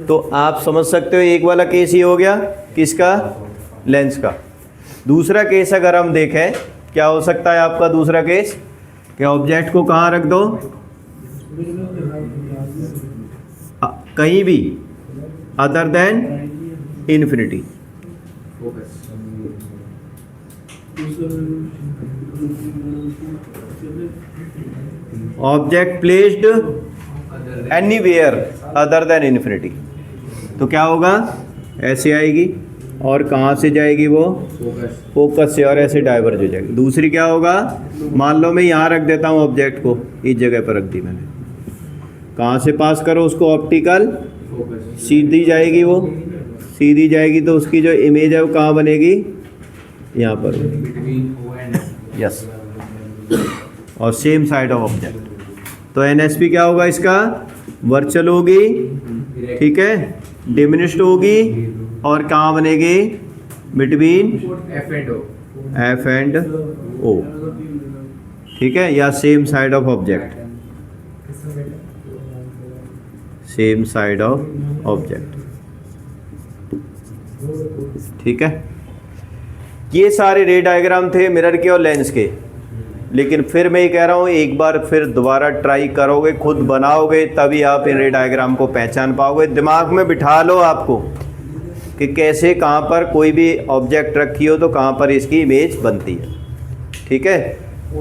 तो आप समझ सकते हो, एक वाला केस ही हो गया किसका? लेंस का। दूसरा केस अगर हम देखें, क्या हो सकता है आपका दूसरा केस? कि ऑब्जेक्ट को कहाँ रख दो? कहीं भी other than infinity. Object placed anywhere other than infinity, तो क्या होगा? ऐसे आएगी और कहाँ से जाएगी वो? फोकस से, और ऐसे डाइवर्ज हो जाएगी। दूसरी क्या होगा? मान लो मैं यहाँ रख देता हूँ ऑब्जेक्ट को, इस जगह पर रख दी मैंने, कहाँ से पास करो उसको? ऑप्टिकल, सीधी जाएगी वो, सीधी जाएगी तो उसकी जो इमेज है वो कहाँ बनेगी? यहाँ पर। यस, और सेम साइड ऑफ ऑब्जेक्ट। तो NSP क्या होगा इसका, वर्चुअल होगी, ठीक है, डिमिनिश्ड होगी और कहाँ बनेगी, बिटवीन F एंड O, ठीक है, या same side of object, same side of object, ठीक है। ये सारे रे डायग्राम थे मिरर के और लेंस के, लेकिन फिर मैं ये कह रहा हूँ एक बार फिर दोबारा ट्राई करोगे, खुद बनाओगे, तभी आप इन रे डायग्राम को पहचान पाओगे। दिमाग में बिठा लो आपको कि कैसे कहाँ पर कोई भी ऑब्जेक्ट रखी हो तो कहाँ पर इसकी इमेज बनती है, ठीक है।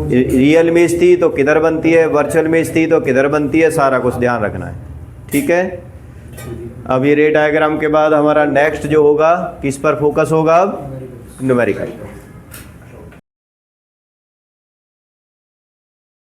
रियल इमेज थी तो किधर बनती है, वर्चुअल इमेज थी तो किधर बनती है, सारा कुछ ध्यान रखना है, ठीक है। अब ये रे डायग्राम के बाद हमारा नेक्स्ट जो होगा किस पर फोकस होगा, अब न्यूमेरिकल।